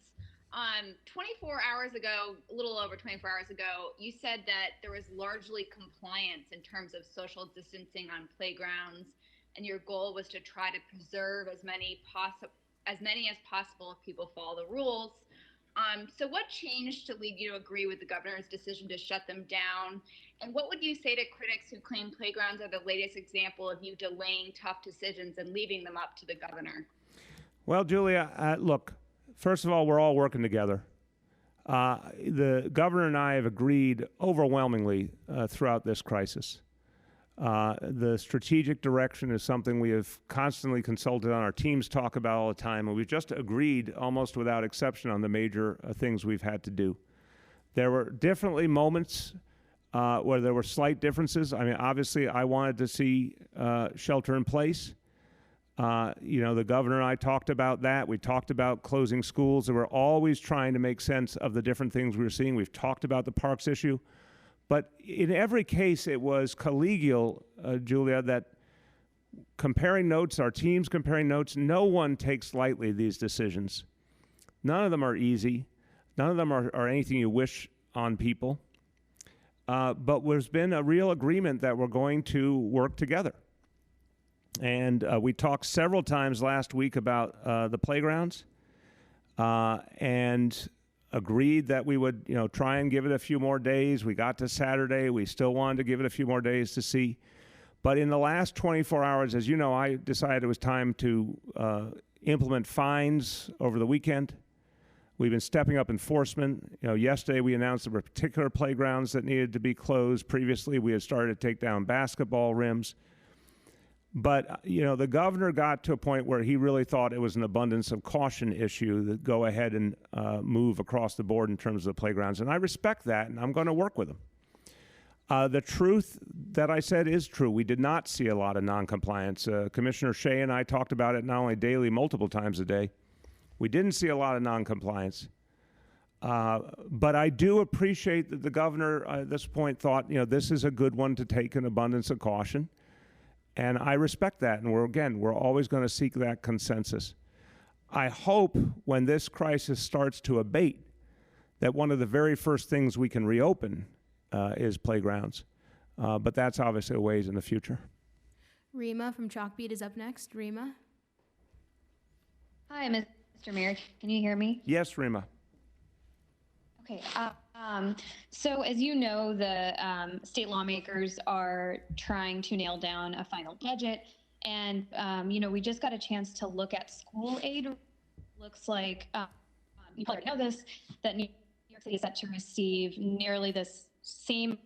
24 hours ago, a little over 24 hours ago, you said that there was largely compliance in terms of social distancing on playgrounds, and your goal was to try to preserve as many as possible if people follow the rules. So what changed to lead you to agree with the governor's decision to shut them down? And what would you say to critics who claim playgrounds are the latest example of you delaying tough decisions and leaving them up to the governor? Well, Julia, look, first of all, we're all working together. The governor and I have agreed overwhelmingly throughout this crisis. The strategic direction is something we have constantly consulted on. Our teams talk about all the time, and we've just agreed almost without exception on the major things we've had to do. There were definitely moments where there were slight differences. I mean, obviously, I wanted to see shelter in place. The governor and I talked about that. We talked about closing schools, and we're always trying to make sense of the different things we were seeing. We've talked about the parks issue. But in every case, it was collegial, Julia, that comparing notes, our teams comparing notes, no one takes lightly these decisions. None of them are easy. None of them are anything you wish on people. But there's been a real agreement that we're going to work together. And we talked several times last week about the playgrounds and agreed that we would, try and give it a few more days. We got to Saturday. We still wanted to give it a few more days to see. But in the last 24 hours, as you know, I decided it was time to implement fines over the weekend. We've been stepping up enforcement. Yesterday we announced there were particular playgrounds that needed to be closed. Previously, we had started to take down basketball rims. But, the governor got to a point where he really thought it was an abundance of caution issue to go ahead and move across the board in terms of the playgrounds. And I respect that, and I'm going to work with him. The truth that I said is true. We did not see a lot of noncompliance. Commissioner Shea and I talked about it not only daily, multiple times a day. We didn't see a lot of noncompliance. But I do appreciate that the governor at this point thought, this is a good one to take an abundance of caution. And I respect that, and we're always going to seek that consensus. I hope when this crisis starts to abate that one of the very first things we can reopen is playgrounds. But that's obviously a ways in the future. Rima from Chalkbeat is up next. Rima? Hi, Mr. Mayor. Can you hear me? Yes, Rima. Okay. So as you know, the state lawmakers are trying to nail down a final budget. And, we just got a chance to look at school aid. Looks like you probably already know this, that New York City is set to receive nearly this same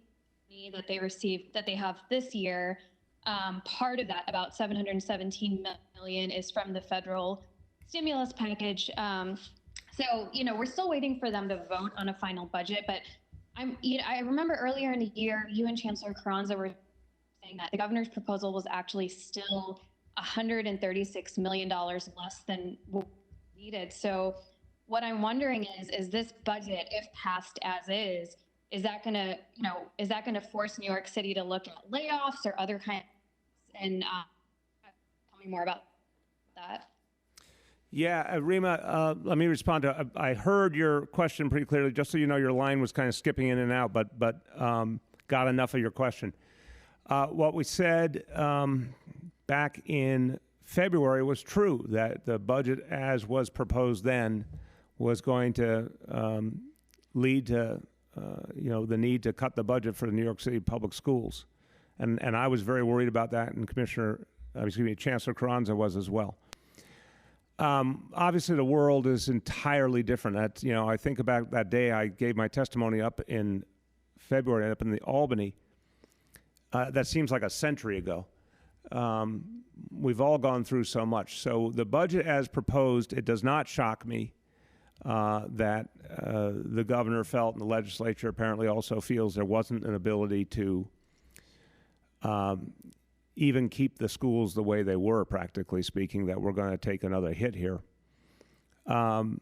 money that they have this year. Part of that, about $717 million, is from the federal stimulus package. So, we're still waiting for them to vote on a final budget, but I remember earlier in the year, you and Chancellor Carranza were saying that the governor's proposal was actually still $136 million less than what needed. So what I'm wondering is this budget, if passed as is that going to force New York City to look at layoffs or other kinds? And tell me more about that. Yeah, Rima, let me respond to. I heard your question pretty clearly. Just so you know, your line was kind of skipping in and out, but got enough of your question. What we said back in February was true, that the budget as was proposed then was going to lead to the need to cut the budget for the New York City public schools, and I was very worried about that, and Chancellor Carranza was as well. Obviously, the world is entirely different. I think about that day I gave my testimony up in February up in the Albany. That seems like a century ago. We've all gone through so much. So the budget as proposed, it does not shock me that the governor felt, and the legislature apparently also feels, there wasn't an ability to even keep the schools the way they were, practically speaking, that we're going to take another hit here. How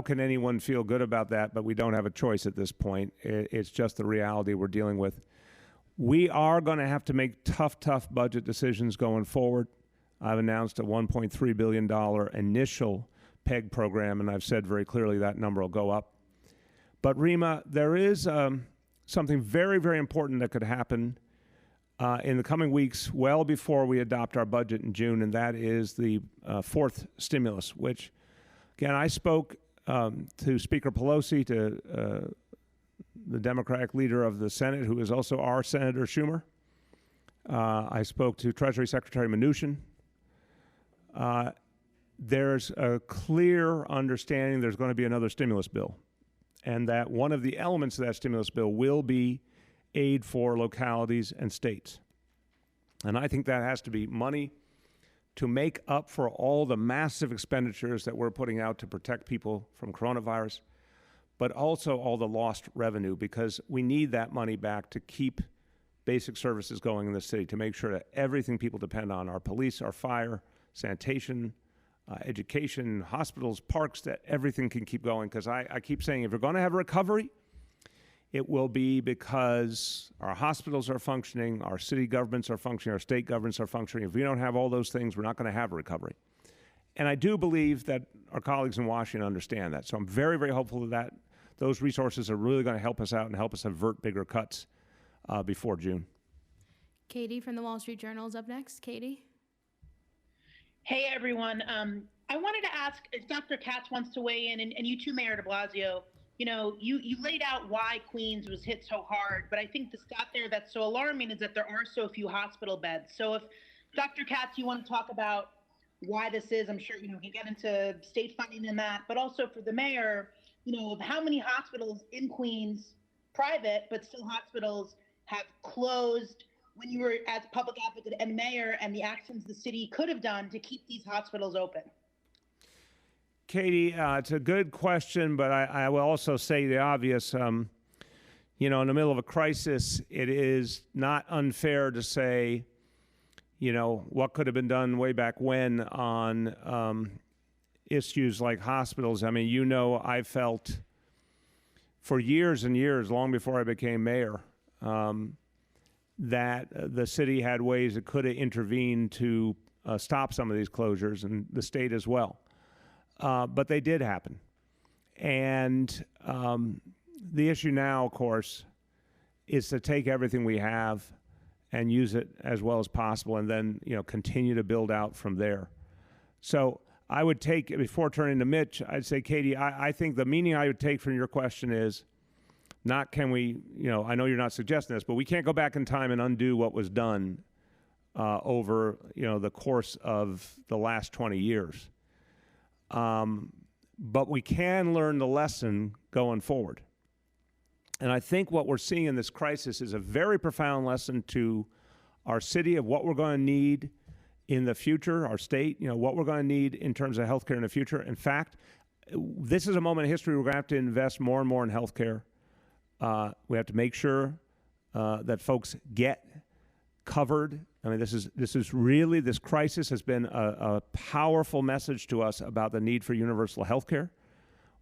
can anyone feel good about that? But we don't have a choice at this point. It's just the reality we're dealing with. We are going to have to make tough budget decisions going forward. I've announced a $1.3 billion initial PEG program, and I've said very clearly that number will go up. But Rima, there is something very, very important that could happen in the coming weeks, well before we adopt our budget in June, and that is the fourth stimulus, which, again, I spoke to Speaker Pelosi, to the Democratic leader of the Senate, who is also our Senator Schumer. I spoke to Treasury Secretary Mnuchin. There's a clear understanding there's going to be another stimulus bill, and that one of the elements of that stimulus bill will be aid for localities and states. And I think that has to be money to make up for all the massive expenditures that we're putting out to protect people from coronavirus, but also all the lost revenue, because we need that money back to keep basic services going in the city, to make sure that everything people depend on, our police, our fire, sanitation, education, hospitals, parks, that everything can keep going. Because I keep saying, if we're going to have a recovery, it will be because our hospitals are functioning, our city governments are functioning, our state governments are functioning. If we don't have all those things, we're not going to have a recovery. And I do believe that our colleagues in Washington understand that. So I'm very, very hopeful that those resources are really going to help us out and help us avert bigger cuts before June. Katie from the Wall Street Journal is up next. Katie? Hey, everyone. I wanted to ask if Dr. Katz wants to weigh in, and you too, Mayor de Blasio. You laid out why Queens was hit so hard, but I think the stat there that's so alarming is that there are so few hospital beds. So if Dr. Katz, you want to talk about why this is, I'm sure, we can get into state funding and that, but also for the mayor, of how many hospitals in Queens, private, but still hospitals, have closed when you were as public advocate and mayor, and the actions the city could have done to keep these hospitals open. Katie, it's a good question, but I will also say the obvious. In the middle of a crisis, it is not unfair to say, what could have been done way back when on issues like hospitals. I mean, I felt for years and years, long before I became mayor, that the city had ways it could have intervened to stop some of these closures, and the state as well. But they did happen. And the issue now, of course, is to take everything we have and use it as well as possible, and then continue to build out from there. So I would take, before turning to Mitch, I'd say, Katie, I think the meaning I would take from your question is not can we, I know you're not suggesting this, but we can't go back in time and undo what was done over the course of the last 20 years. But we can learn the lesson going forward. And I think what we're seeing in this crisis is a very profound lesson to our city of what we're going to need in the future, our state, what we're going to need in terms of healthcare in the future. In fact, this is a moment in history we're going to have to invest more and more in healthcare. We have to make sure that folks get covered. I mean, this crisis has been a powerful message to us about the need for universal health care.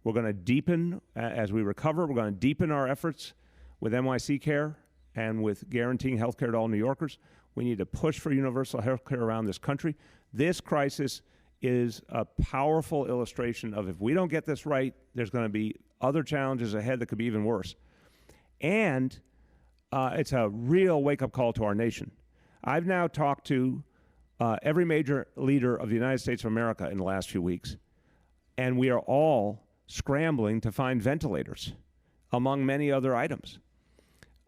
We're going to deepen, as we recover, we're going to deepen our efforts with NYC Care and with guaranteeing health care to all New Yorkers. We need to push for universal health care around this country. This crisis is a powerful illustration of if we don't get this right, there's going to be other challenges ahead that could be even worse. And it's a real wake-up call to our nation. I've now talked to every major leader of the United States of America in the last few weeks, and we are all scrambling to find ventilators, among many other items.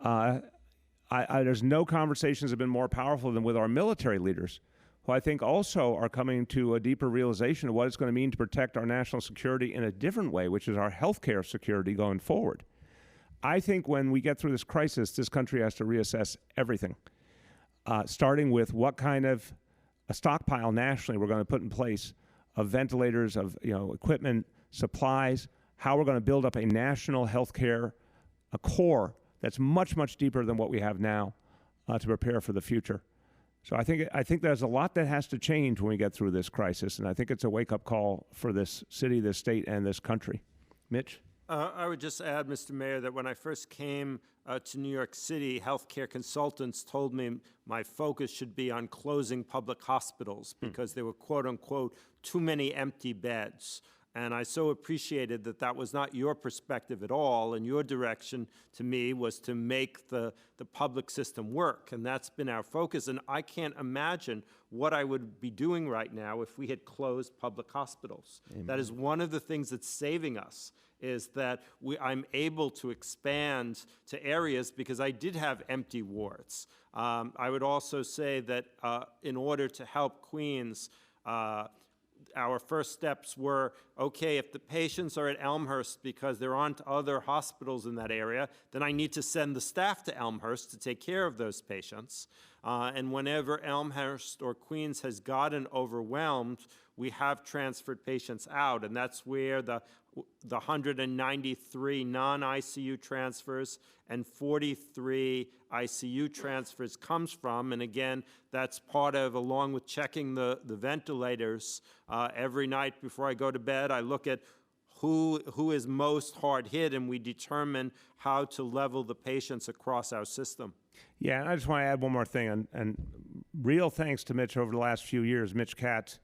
There's no conversations have been more powerful than with our military leaders, who I think also are coming to a deeper realization of what it's going to mean to protect our national security in a different way, which is our healthcare security going forward. I think when we get through this crisis, this country has to reassess everything, starting with what kind of a stockpile nationally we're going to put in place of ventilators, of equipment, supplies, how we're going to build up a national healthcare core that's much, much deeper than what we have now to prepare for the future. So I think there's a lot that has to change when we get through this crisis, and I think it's a wake-up call for this city, this state, and this country. Mitch? I would just add, Mr. Mayor, that when I first came to New York City, healthcare consultants told me my focus should be on closing public hospitals because there were, quote unquote, too many empty beds. And I so appreciated that that was not your perspective at all, and your direction to me was to make the public system work, and that's been our focus. And I can't imagine what I would be doing right now if we had closed public hospitals. Amen. That is one of the things that's saving us, is that I'm able to expand to areas because I did have empty wards. I would also say that in order to help Queens, our first steps were, okay, if the patients are at Elmhurst because there aren't other hospitals in that area, then I need to send the staff to Elmhurst to take care of those patients. And whenever Elmhurst or Queens has gotten overwhelmed, we have transferred patients out, and that's where the 193 non-ICU transfers and 43 ICU transfers comes from. And again, that's part of, along with checking the ventilators, every night before I go to bed, I look at who is most hard hit, and we determine how to level the patients across our system. Yeah, and I just want to add one more thing, and real thanks to Mitch over the last few years. Mitch Katz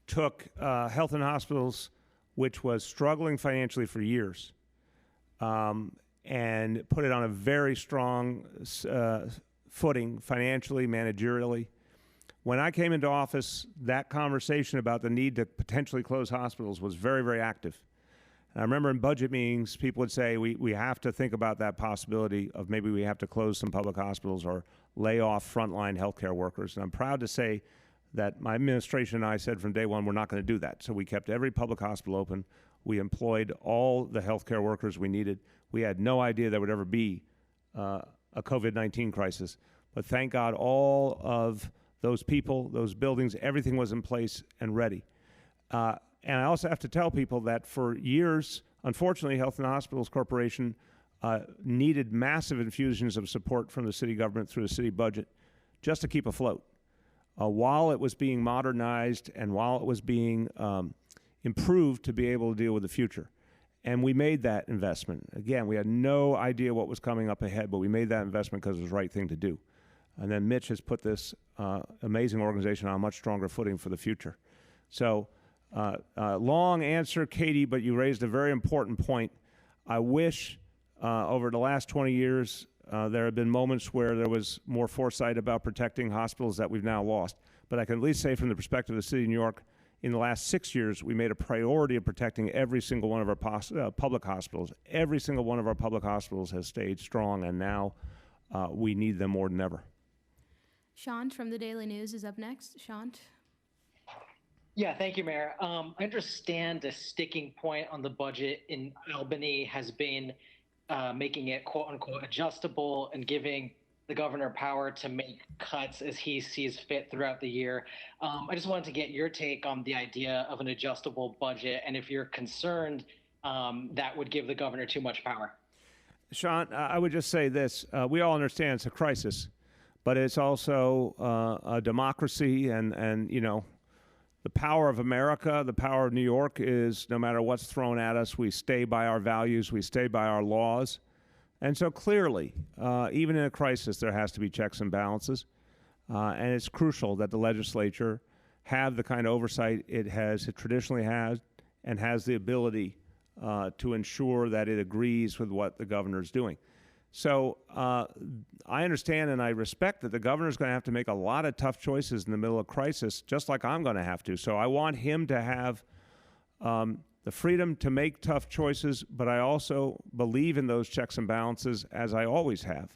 took Health and Hospitals, which was struggling financially for years, and put it on a very strong footing financially, managerially. When I came into office, that conversation about the need to potentially close hospitals was very, very active. And I remember in budget meetings, people would say, we have to think about that possibility of maybe we have to close some public hospitals or lay off frontline healthcare workers. And I'm proud to say that my administration and I said from day one, we're not going to do that. So we kept every public hospital open. We employed all the healthcare workers we needed. We had no idea there would ever be a COVID-19 crisis. But thank God all of those people, those buildings, everything was in place and ready. And I also have to tell people that for years, unfortunately, Health and Hospitals Corporation needed massive infusions of support from the city government through the city budget just to keep afloat. While it was being modernized and while it was being improved to be able to deal with the future. And we made that investment. Again, we had no idea what was coming up ahead, but we made that investment because it was the right thing to do. And then Mitch has put this amazing organization on a much stronger footing for the future. So, long answer, Katie, but you raised a very important point. I wish over the last 20 years, there have been moments where there was more foresight about protecting hospitals that we've now lost. But I can at least say from the perspective of the city of New York, in the last 6 years, we made a priority of protecting every single one of our public hospitals. Every single one of our public hospitals has stayed strong, and now we need them more than ever. Shant from the Daily News is up next. Shant. Yeah, thank you, Mayor. I understand the sticking point on the budget in Albany has been making it quote unquote adjustable and giving the governor power to make cuts as he sees fit throughout the year. I just wanted to get your take on the idea of an adjustable budget and if you're concerned that would give the governor too much power. Sean, I would just say this. We all understand it's a crisis, but it's also a democracy and you know, the power of America, the power of New York is no matter what's thrown at us, we stay by our values, we stay by our laws. And so clearly, even in a crisis, there has to be checks and balances. And it's crucial that the legislature have the kind of oversight it traditionally has and has the ability to ensure that it agrees with what the governor's doing. So I understand and I respect that the governor's going to have to make a lot of tough choices in the middle of crisis, just like I'm going to have to. So I want him to have the freedom to make tough choices, but I also believe in those checks and balances as I always have.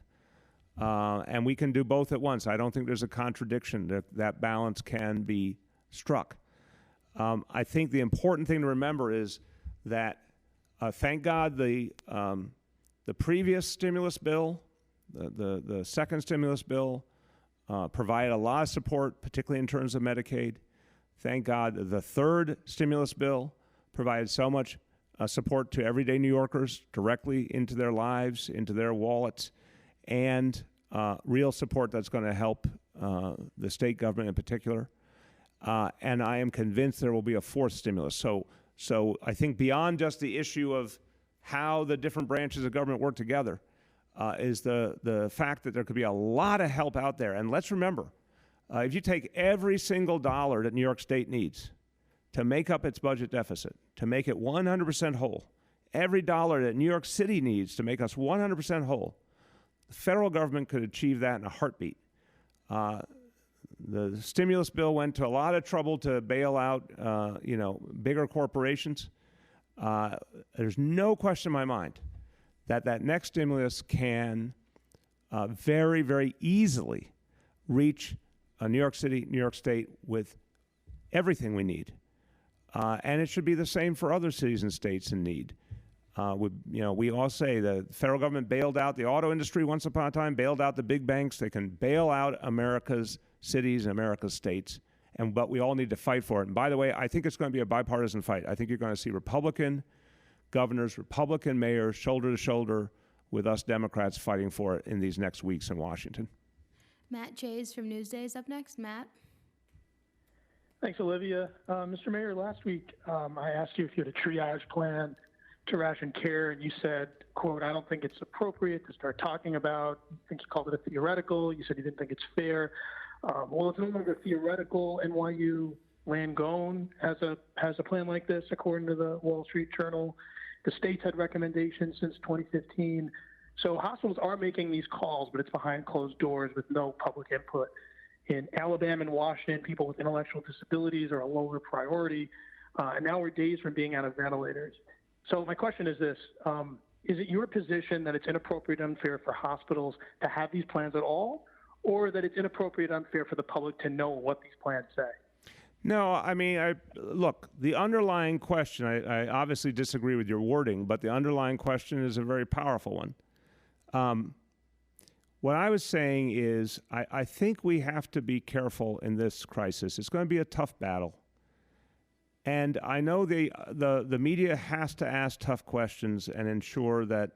And we can do both at once. I don't think there's a contradiction. That balance can be struck. I think the important thing to remember is that, thank God, the previous stimulus bill, the second stimulus bill, provided a lot of support, particularly in terms of Medicaid. Thank God the third stimulus bill provided so much support to everyday New Yorkers directly into their lives, into their wallets, and real support that's going to help the state government in particular. And I am convinced there will be a fourth stimulus. So I think beyond just the issue of how the different branches of government work together is the fact that there could be a lot of help out there. And let's remember, if you take every single dollar that New York State needs to make up its budget deficit, to make it 100% whole, every dollar that New York City needs to make us 100% whole, the federal government could achieve that in a heartbeat. The stimulus bill went to a lot of trouble to bail out, bigger corporations. There's no question in my mind that that next stimulus can very, very easily reach New York City, New York State with everything we need. And it should be the same for other cities and states in need. We all say the federal government bailed out the auto industry once upon a time, bailed out the big banks. They can bail out America's cities and America's states, but we all need to fight for it. And by the way, I think it's going to be a bipartisan fight. I think you're going to see Republican governors, Republican mayors, shoulder to shoulder with us Democrats fighting for it in these next weeks in Washington. Matt Chase from Newsday is up next. Matt? Thanks, Olivia. Mr. Mayor, last week I asked you if you had a triage plan to ration care, and you said, quote, "I don't think it's appropriate to start talking about." I think you called it a theoretical. You said you didn't think it's fair. Well, it's no longer theoretical. NYU Langone has a plan like this, according to the Wall Street Journal. The states had recommendations since 2015. So hospitals are making these calls, but it's behind closed doors with no public input. In Alabama and Washington, people with intellectual disabilities are a lower priority, and now we're days from being out of ventilators. So my question is this: is it your position that it's inappropriate and unfair for hospitals to have these plans at all, or that it's inappropriate and unfair for the public to know what these plans say? No, I mean, look, the underlying question, I obviously disagree with your wording, but the underlying question is a very powerful one. What I was saying is I think we have to be careful in this crisis. It's going to be a tough battle. And I know the media has to ask tough questions and ensure that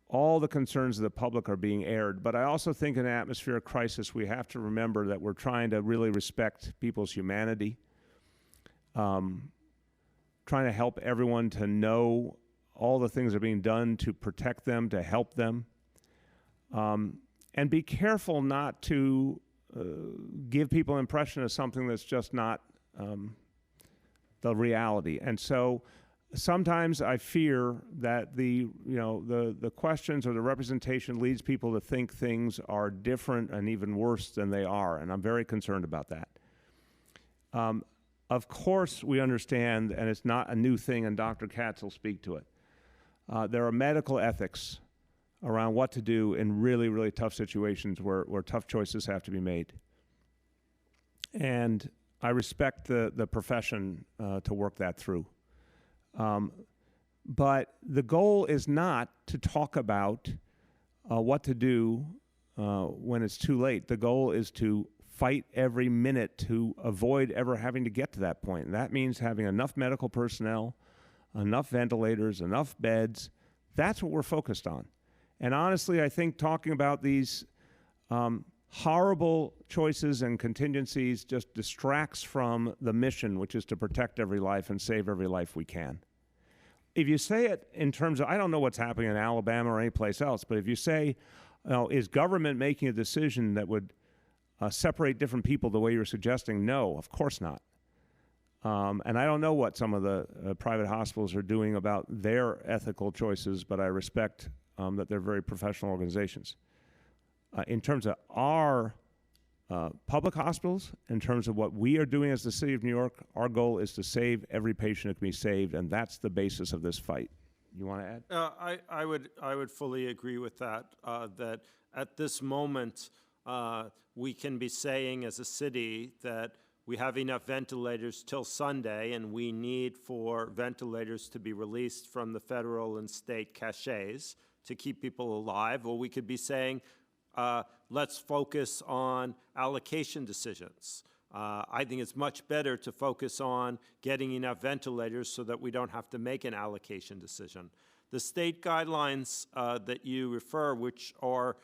all the concerns of the public are being aired. But I also think in an atmosphere of crisis, we have to remember that we're trying to really respect people's humanity, trying to help everyone to know all the things that are being done to protect them, to help them, and be careful not to give people an impression of something that's just not the reality. And so sometimes I fear that the questions or the representation leads people to think things are different and even worse than they are, and I'm very concerned about that. Of course, we understand, and it's not a new thing, and Dr. Katz will speak to it. There are medical ethics around what to do in really, really tough situations where tough choices have to be made. And I respect the profession to work that through. But the goal is not to talk about what to do when it's too late. The goal is to fight every minute to avoid ever having to get to that point. And that means having enough medical personnel, enough ventilators, enough beds. That's what we're focused on. And honestly, I think talking about these horrible choices and contingencies just distracts from the mission, which is to protect every life and save every life we can. If you say it in terms of, I don't know what's happening in Alabama or any place else, but if you say, is government making a decision that would separate different people the way you're suggesting? No, of course not. And I don't know what some of the private hospitals are doing about their ethical choices, but I respect that they're very professional organizations. In terms of our public hospitals, in terms of what we are doing as the City of New York, our goal is to save every patient that can be saved, and that's the basis of this fight. You want to add? I would fully agree with that, that at this moment, we can be saying as a city that we have enough ventilators till Sunday, and we need for ventilators to be released from the federal and state caches to keep people alive. Or we could be saying, let's focus on allocation decisions. I think it's much better to focus on getting enough ventilators so that we don't have to make an allocation decision. The state guidelines that you refer, which are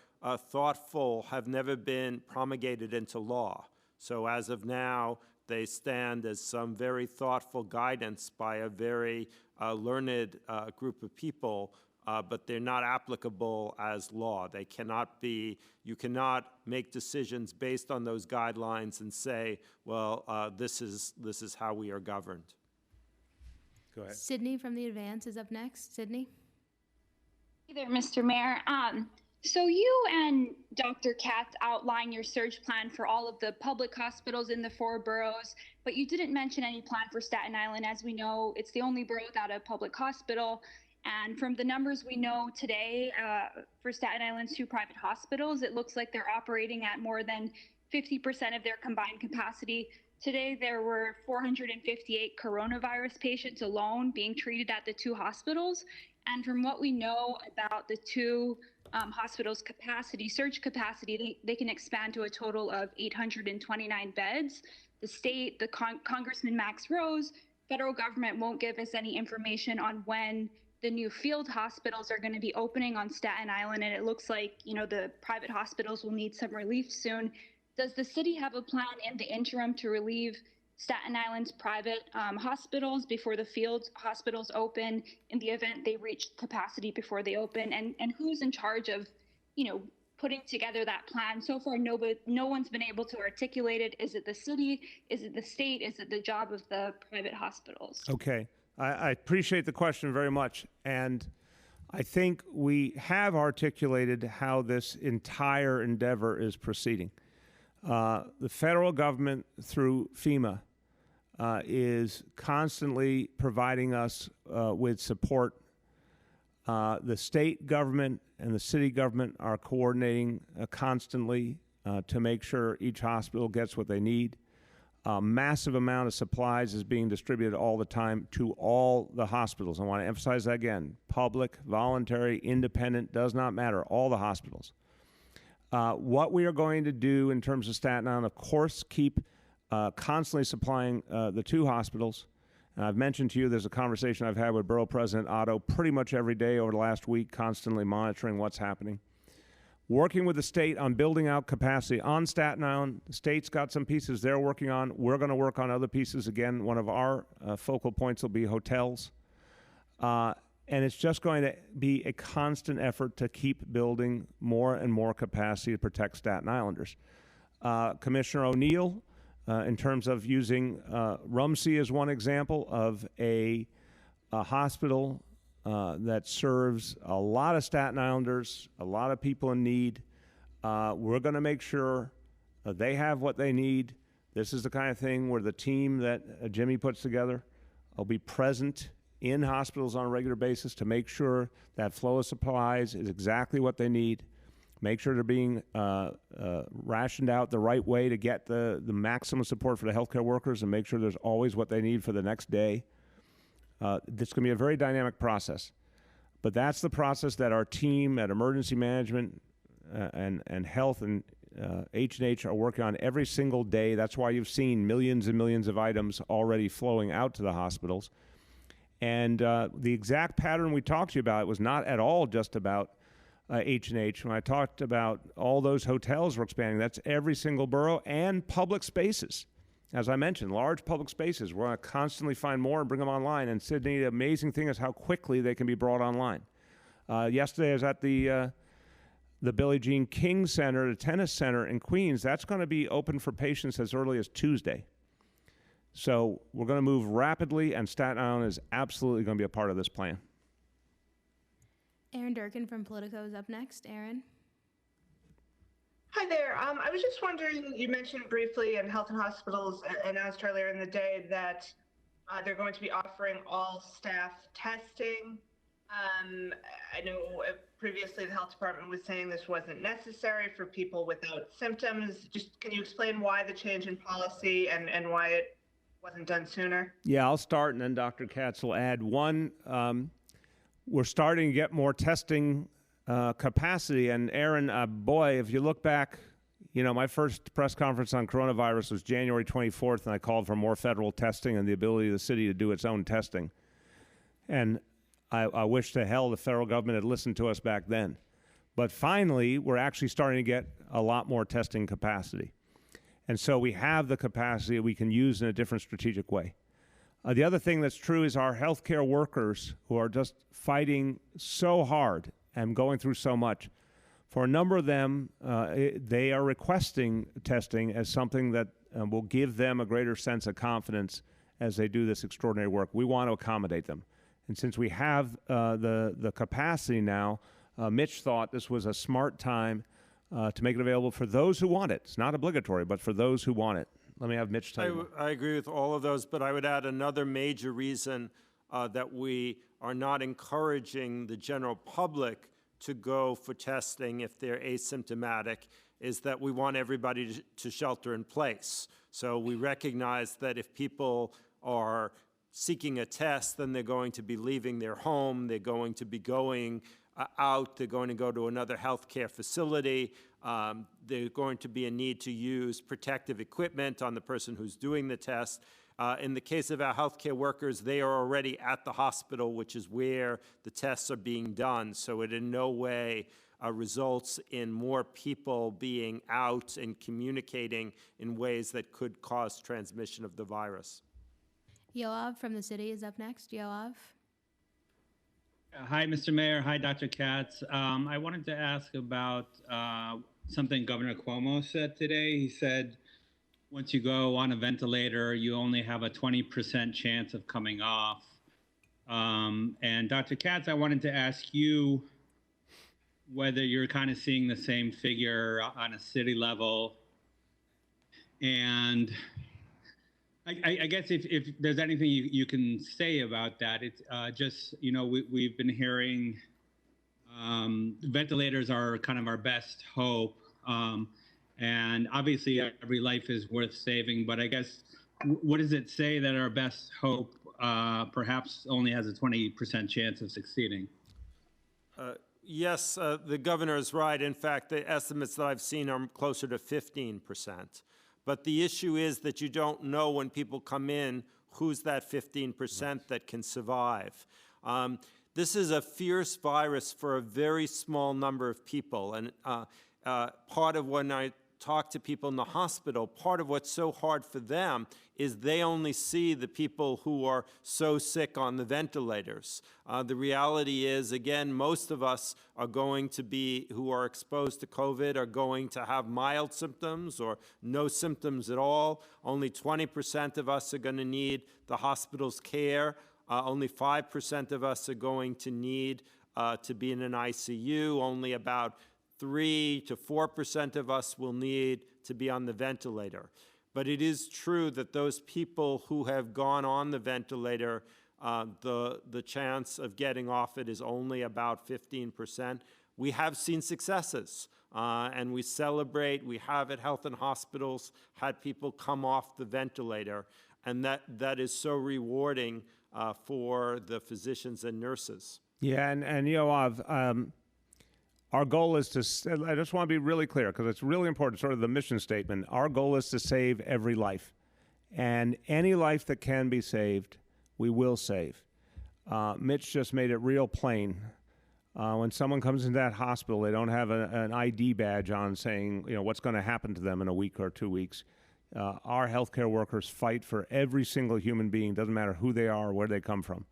thoughtful, have never been promulgated into law. So as of now, they stand as some very thoughtful guidance by a very learned group of people, but they're not applicable as law. They cannot be, you cannot make decisions based on those guidelines and say, well, this is how we are governed. Go ahead. Sydney from the Advance is up next. Sydney? Hey there, Mr. Mayor. So you and Dr. Katz outline your surge plan for all of the public hospitals in the 4 boroughs, but you didn't mention any plan for Staten Island. As we know, it's the only borough without a public hospital. And from the numbers we know today for Staten Island's 2 private hospitals, it looks like they're operating at more than 50% of their combined capacity. Today, there were 458 coronavirus patients alone being treated at the 2 hospitals. And from what we know about the 2 hospitals' capacity, surge capacity, they can expand to a total of 829 beds. The state, Congressman Max Rose, federal government won't give us any information on when the new field hospitals are going to be opening on Staten Island, and it looks like, you know, the private hospitals will need some relief soon. Does the city have a plan in the interim to relieve Staten Island's private hospitals before the field hospitals open, in the event they reach capacity before they open? And who's in charge of, you know, putting together that plan? So far, no one's been able to articulate it. Is it the city? Is it the state? Is it the job of the private hospitals? Okay. I appreciate the question very much. And I think we have articulated how this entire endeavor is proceeding. The federal government, through FEMA, is constantly providing us with support. The state government and the city government are coordinating constantly to make sure each hospital gets what they need. A massive amount of supplies is being distributed all the time to all the hospitals. I want to emphasize that again. Public, voluntary, independent, does not matter. All the hospitals. What we are going to do in terms of Staten Island, of course, keep constantly supplying the 2 hospitals. And I've mentioned to you there's a conversation I've had with Borough President Otto pretty much every day over the last week, constantly monitoring what's happening. Working with the state on building out capacity on Staten Island. The state's got some pieces they're working on. We're going to work on other pieces. Again, one of our focal points will be hotels. And it's just going to be a constant effort to keep building more and more capacity to protect Staten Islanders. Commissioner O'Neill, in terms of using Rumsey as one example of a hospital that serves a lot of Staten Islanders, a lot of people in need. We're going to make sure they have what they need. This is the kind of thing where the team that Jimmy puts together will be present in hospitals on a regular basis to make sure that flow of supplies is exactly what they need. make sure they're being rationed out the right way to get the maximum support for the healthcare workers, and make sure there's always what they need for the next day. This is going to be a very dynamic process. But that's the process that our team at Emergency Management and Health and H&H are working on every single day. That's why you've seen millions and millions of items already flowing out to the hospitals. And the exact pattern we talked to you about was not at all just about H&H. When I talked about all those hotels we're expanding, that's every single borough and public spaces. As I mentioned, large public spaces. We're going to constantly find more and bring them online. And Sydney, the amazing thing is how quickly they can be brought online. Yesterday I was at the Billie Jean King Center, the tennis center in Queens. That's going to be open for patients as early as Tuesday. So we're going to move rapidly, and Staten Island is absolutely going to be a part of this plan. Aaron Durkin from Politico is up next. Aaron. Hi there. I was just wondering, you mentioned briefly in Health and Hospitals announced earlier in the day that they're going to be offering all staff testing. I know previously the health department was saying this wasn't necessary for people without symptoms. Just can you explain why the change in policy and why it wasn't done sooner? Yeah, I'll start, and then Dr. Katz will add. One, we're starting to get more testing capacity. And Aaron, boy, if you look back, you know, my first press conference on coronavirus was January 24th, and I called for more federal testing and the ability of the city to do its own testing. And I wish to hell the federal government had listened to us back then. But finally, we're actually starting to get a lot more testing capacity. And so we have the capacity we can use in a different strategic way. The other thing that's true is our healthcare workers, who are just fighting so hard and going through so much, for a number of them, they are requesting testing as something that will give them a greater sense of confidence as they do this extraordinary work. We want to accommodate them. And since we have the capacity now, Mitch thought this was a smart time to make it available for those who want it. It's not obligatory, but for those who want it. Let me have Mitch tell you. I agree with all of those, but I would add another major reason that we are not encouraging the general public to go for testing if they're asymptomatic is that we want everybody to shelter in place. So we recognize that if people are seeking a test, then they're going to be leaving their home, they're going to be going out, they're going to go to another healthcare facility, there's going to be a need to use protective equipment on the person who's doing the test. In the case of our healthcare workers, they are already at the hospital, which is where the tests are being done. So it in no way results in more people being out and communicating in ways that could cause transmission of the virus. Yoav from the city is up next. Yoav. Hi, Mr. Mayor. Hi, Dr. Katz. I wanted to ask about something Governor Cuomo said today. He said, once you go on a ventilator, you only have a 20% chance of coming off. And Dr. Katz, I wanted to ask you whether you're kind of seeing the same figure on a city level. And I guess if there's anything you can say about that, it's just, you know, we've been hearing ventilators are kind of our best hope. And obviously every life is worth saving, but I guess what does it say that our best hope perhaps only has a 20% chance of succeeding? Yes, the governor is right. In fact, the estimates that I've seen are closer to 15%. But the issue is that you don't know when people come in who's that 15% that can survive. This is a fierce virus for a very small number of people. And part of when I talk to people in the hospital, part of what's so hard for them is they only see the people who are so sick on the ventilators. The reality is, again, most of us are going to be, who are exposed to COVID, are going to have mild symptoms or no symptoms at all. Only 20% of us are going to need the hospital's care. Only 5% of us are going to need to be in an ICU. Only about 3 to 4% of us will need to be on the ventilator. But it is true that those people who have gone on the ventilator, the chance of getting off it is only about 15%. We have seen successes. and we celebrate. We have at Health and Hospitals had people come off the ventilator, and that is so rewarding for the physicians and nurses. Yeah, and Yoav, our goal is to, I just want to be really clear because it's really important, sort of the mission statement. Our goal is to save every life. And any life that can be saved, we will save. Mitch just made it real plain. When someone comes into that hospital, they don't have an ID badge on saying, what's going to happen to them in a week or 2 weeks. Our healthcare workers fight for every single human being, doesn't matter who they are or where they come from.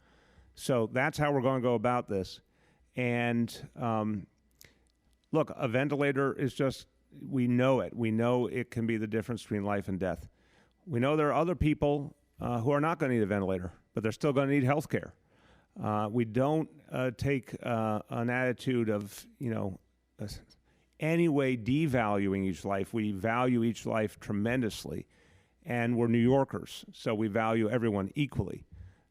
So that's how we're going to go about this. And look, a ventilator is just, we know it. We know it can be the difference between life and death. We know there are other people who are not going to need a ventilator, but they're still going to need health care. We don't take an attitude of, any way devaluing each life. We value each life tremendously. And we're New Yorkers, so we value everyone equally.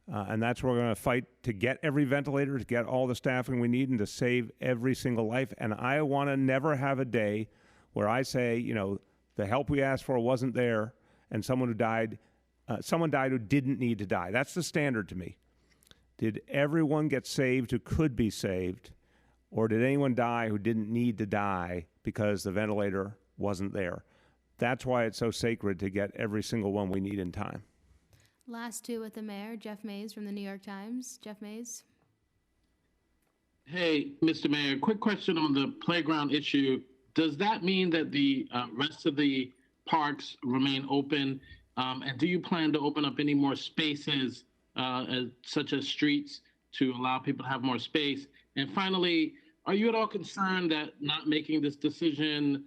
And that's where we're going to fight to get every ventilator, to get all the staffing we need, and to save every single life. And I want to never have a day where I say, the help we asked for wasn't there, and someone died who didn't need to die. That's the standard to me. Did everyone get saved who could be saved, or did anyone die who didn't need to die because the ventilator wasn't there? That's why it's so sacred to get every single one we need in time. Last two with the mayor, Jeff Mays from the New York Times. Jeff Mays. Hey, Mr. Mayor, quick question on the playground issue. Does that mean that the rest of the parks remain open? And do you plan to open up any more spaces, such as streets, to allow people to have more space? And finally, are you at all concerned that not making this decision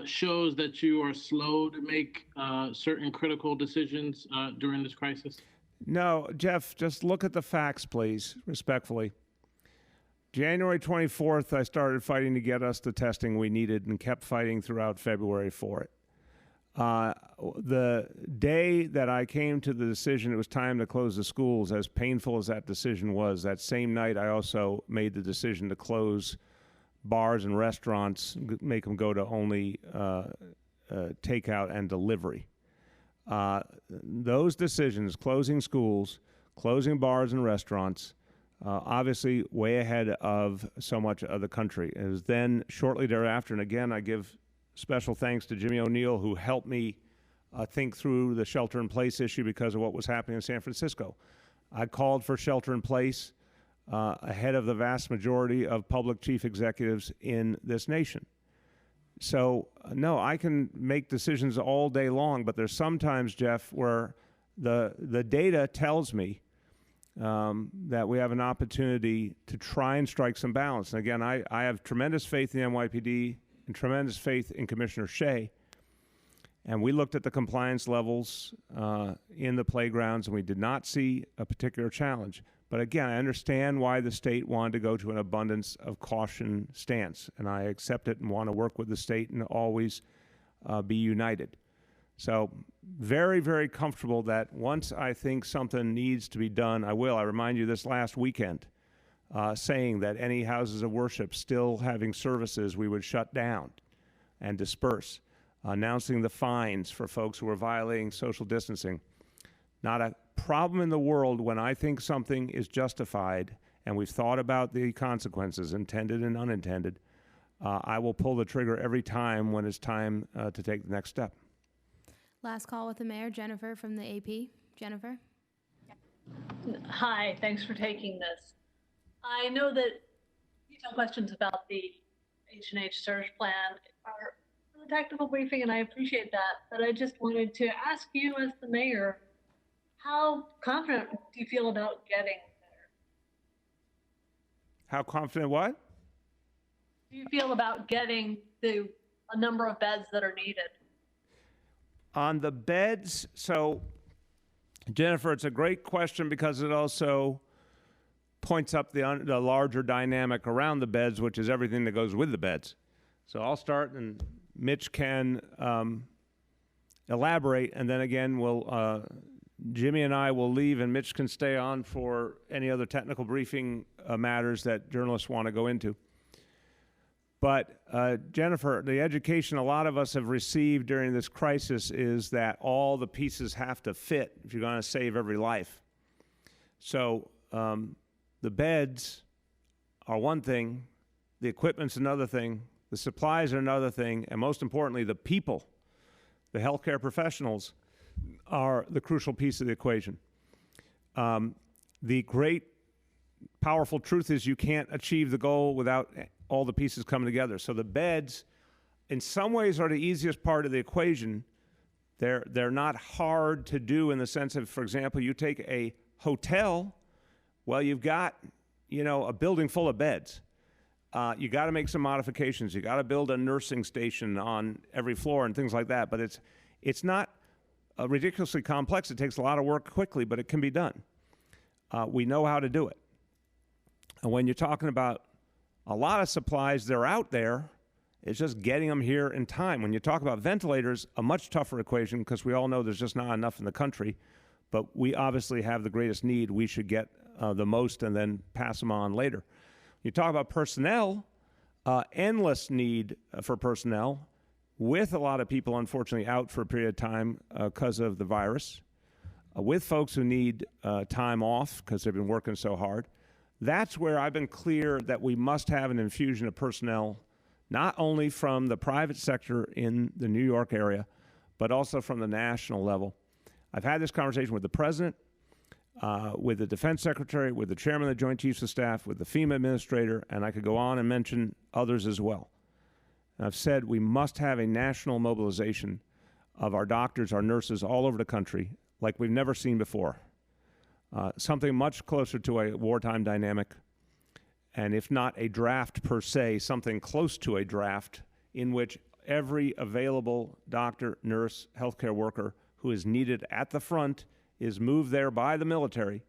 shows that you are slow to make certain critical decisions during this crisis? No, Jeff, just look at the facts, please, respectfully. January 24th, I started fighting to get us the testing we needed and kept fighting throughout February for it. The day that I came to the decision it was time to close the schools, as painful as that decision was, that same night I also made the decision to close bars and restaurants, make them go to only takeout and delivery. Those decisions, closing schools, closing bars and restaurants, obviously way ahead of so much of the country. It was then shortly thereafter, and again, I give special thanks to Jimmy O'Neill, who helped me think through the shelter-in-place issue because of what was happening in San Francisco. I called for shelter-in-place ahead of the vast majority of public chief executives in this nation. So, no, I can make decisions all day long, but there's sometimes, Jeff, where the data tells me that we have an opportunity to try and strike some balance. And again, I have tremendous faith in the NYPD and tremendous faith in Commissioner Shea. And we looked at the compliance levels in the playgrounds, and we did not see a particular challenge. But again, I understand why the state wanted to go to an abundance of caution stance, and I accept it and want to work with the state and always be united. So very, very comfortable that once I think something needs to be done, I will. I remind you this last weekend, saying that any houses of worship still having services, we would shut down and disperse, announcing the fines for folks who are violating social distancing. Not a problem in the world when I think something is justified and we've thought about the consequences, intended and unintended. I will pull the trigger every time when it's time to take the next step. Last call with the mayor, Jennifer from the AP. Jennifer. Hi, thanks for taking this. I know that detailed questions about the H&H surge plan are in the technical briefing, and I appreciate that, but I just wanted to ask you as the mayor, how confident do you feel about getting there? How confident what? Do you feel about getting a number of beds that are needed? On the beds, so Jennifer, it's a great question because it also points up the larger dynamic around the beds, which is everything that goes with the beds. So I'll start, and Mitch can elaborate, and then again, Jimmy and I will leave, and Mitch can stay on for any other technical briefing matters that journalists want to go into. But Jennifer, the education a lot of us have received during this crisis is that all the pieces have to fit if you're going to save every life. So the beds are one thing, the equipment's another thing, the supplies are another thing, and most importantly, the people, the healthcare professionals, are the crucial piece of the equation. The great, powerful truth is you can't achieve the goal without all the pieces coming together. So the beds, in some ways, are the easiest part of the equation. They're not hard to do in the sense of, for example, you take a hotel, well, you've got, a building full of beds. You got to make some modifications. You got to build a nursing station on every floor and things like that. But it's not ridiculously complex. It takes a lot of work quickly, but it can be done. We know how to do it. And when you're talking about a lot of supplies, they're out there. It's just getting them here in time. When you talk about ventilators, a much tougher equation because we all know there's just not enough in the country. But we obviously have the greatest need. We should get the most and then pass them on later. You talk about personnel, endless need for personnel, with a lot of people, unfortunately, out for a period of time because of the virus, with folks who need time off because they've been working so hard. That's where I've been clear that we must have an infusion of personnel, not only from the private sector in the New York area, but also from the national level. I've had this conversation with the president, with the defense secretary, with the chairman of the Joint Chiefs of Staff, with the FEMA administrator, and I could go on and mention others as well. And I've said we must have a national mobilization of our doctors, our nurses all over the country like we've never seen before. Something much closer to a wartime dynamic, and if not a draft per se, something close to a draft in which every available doctor, nurse, healthcare worker who is needed at the front is moved there by the military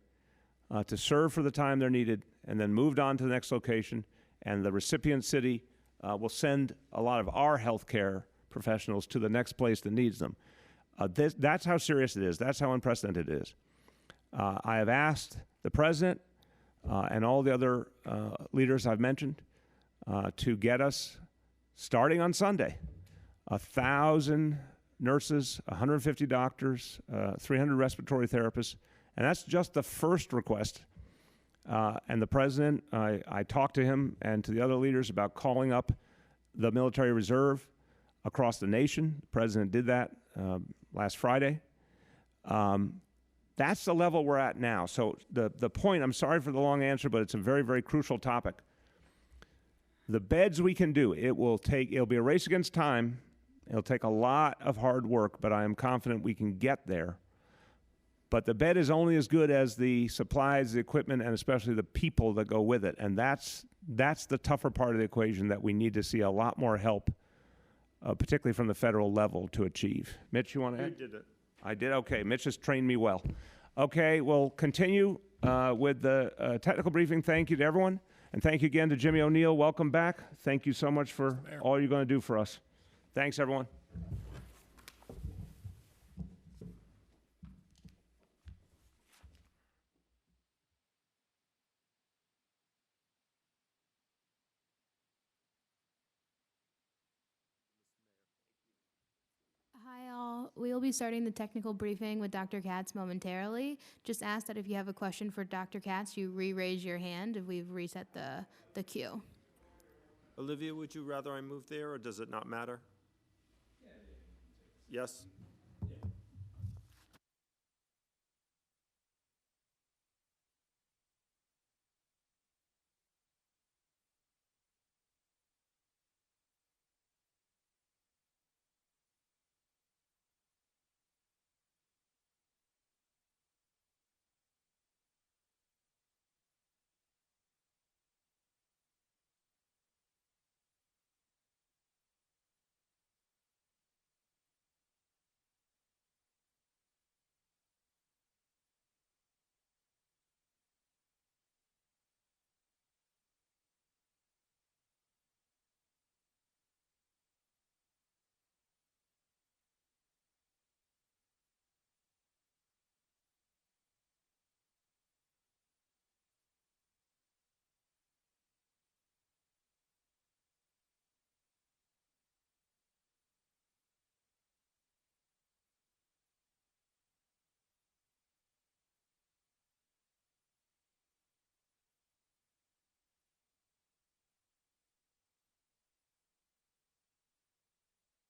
to serve for the time they're needed and then moved on to the next location, and the recipient city will send a lot of our healthcare professionals to the next place that needs them. That's how serious it is. That's how unprecedented it is. I have asked the president and all the other leaders I've mentioned to get us, starting on Sunday, 1,000 nurses, 150 doctors, 300 respiratory therapists, and that's just the first request. And the president, I talked to him and to the other leaders about calling up the military reserve across the nation. The president did that last Friday. That's the level we're at now. So the point, I'm sorry for the long answer, but it's a very, very crucial topic. The beds we can do, it'll be a race against time. It'll take a lot of hard work, but I am confident we can get there. But the bed is only as good as the supplies, the equipment, and especially the people that go with it. And that's the tougher part of the equation that we need to see a lot more help, particularly from the federal level, to achieve. Mitch, you want to add? You did it. I did? Okay. Mitch has trained me well. Okay, we'll continue with the technical briefing. Thank you to everyone. And thank you again to Jimmy O'Neill. Welcome back. Thank you so much for all you're going to do for us. Thanks, everyone. Hi, all. We will be starting the technical briefing with Dr. Katz momentarily. Just ask that if you have a question for Dr. Katz, you re-raise your hand if we've reset the queue. Olivia, would you rather I move there, or does it not matter? Yes?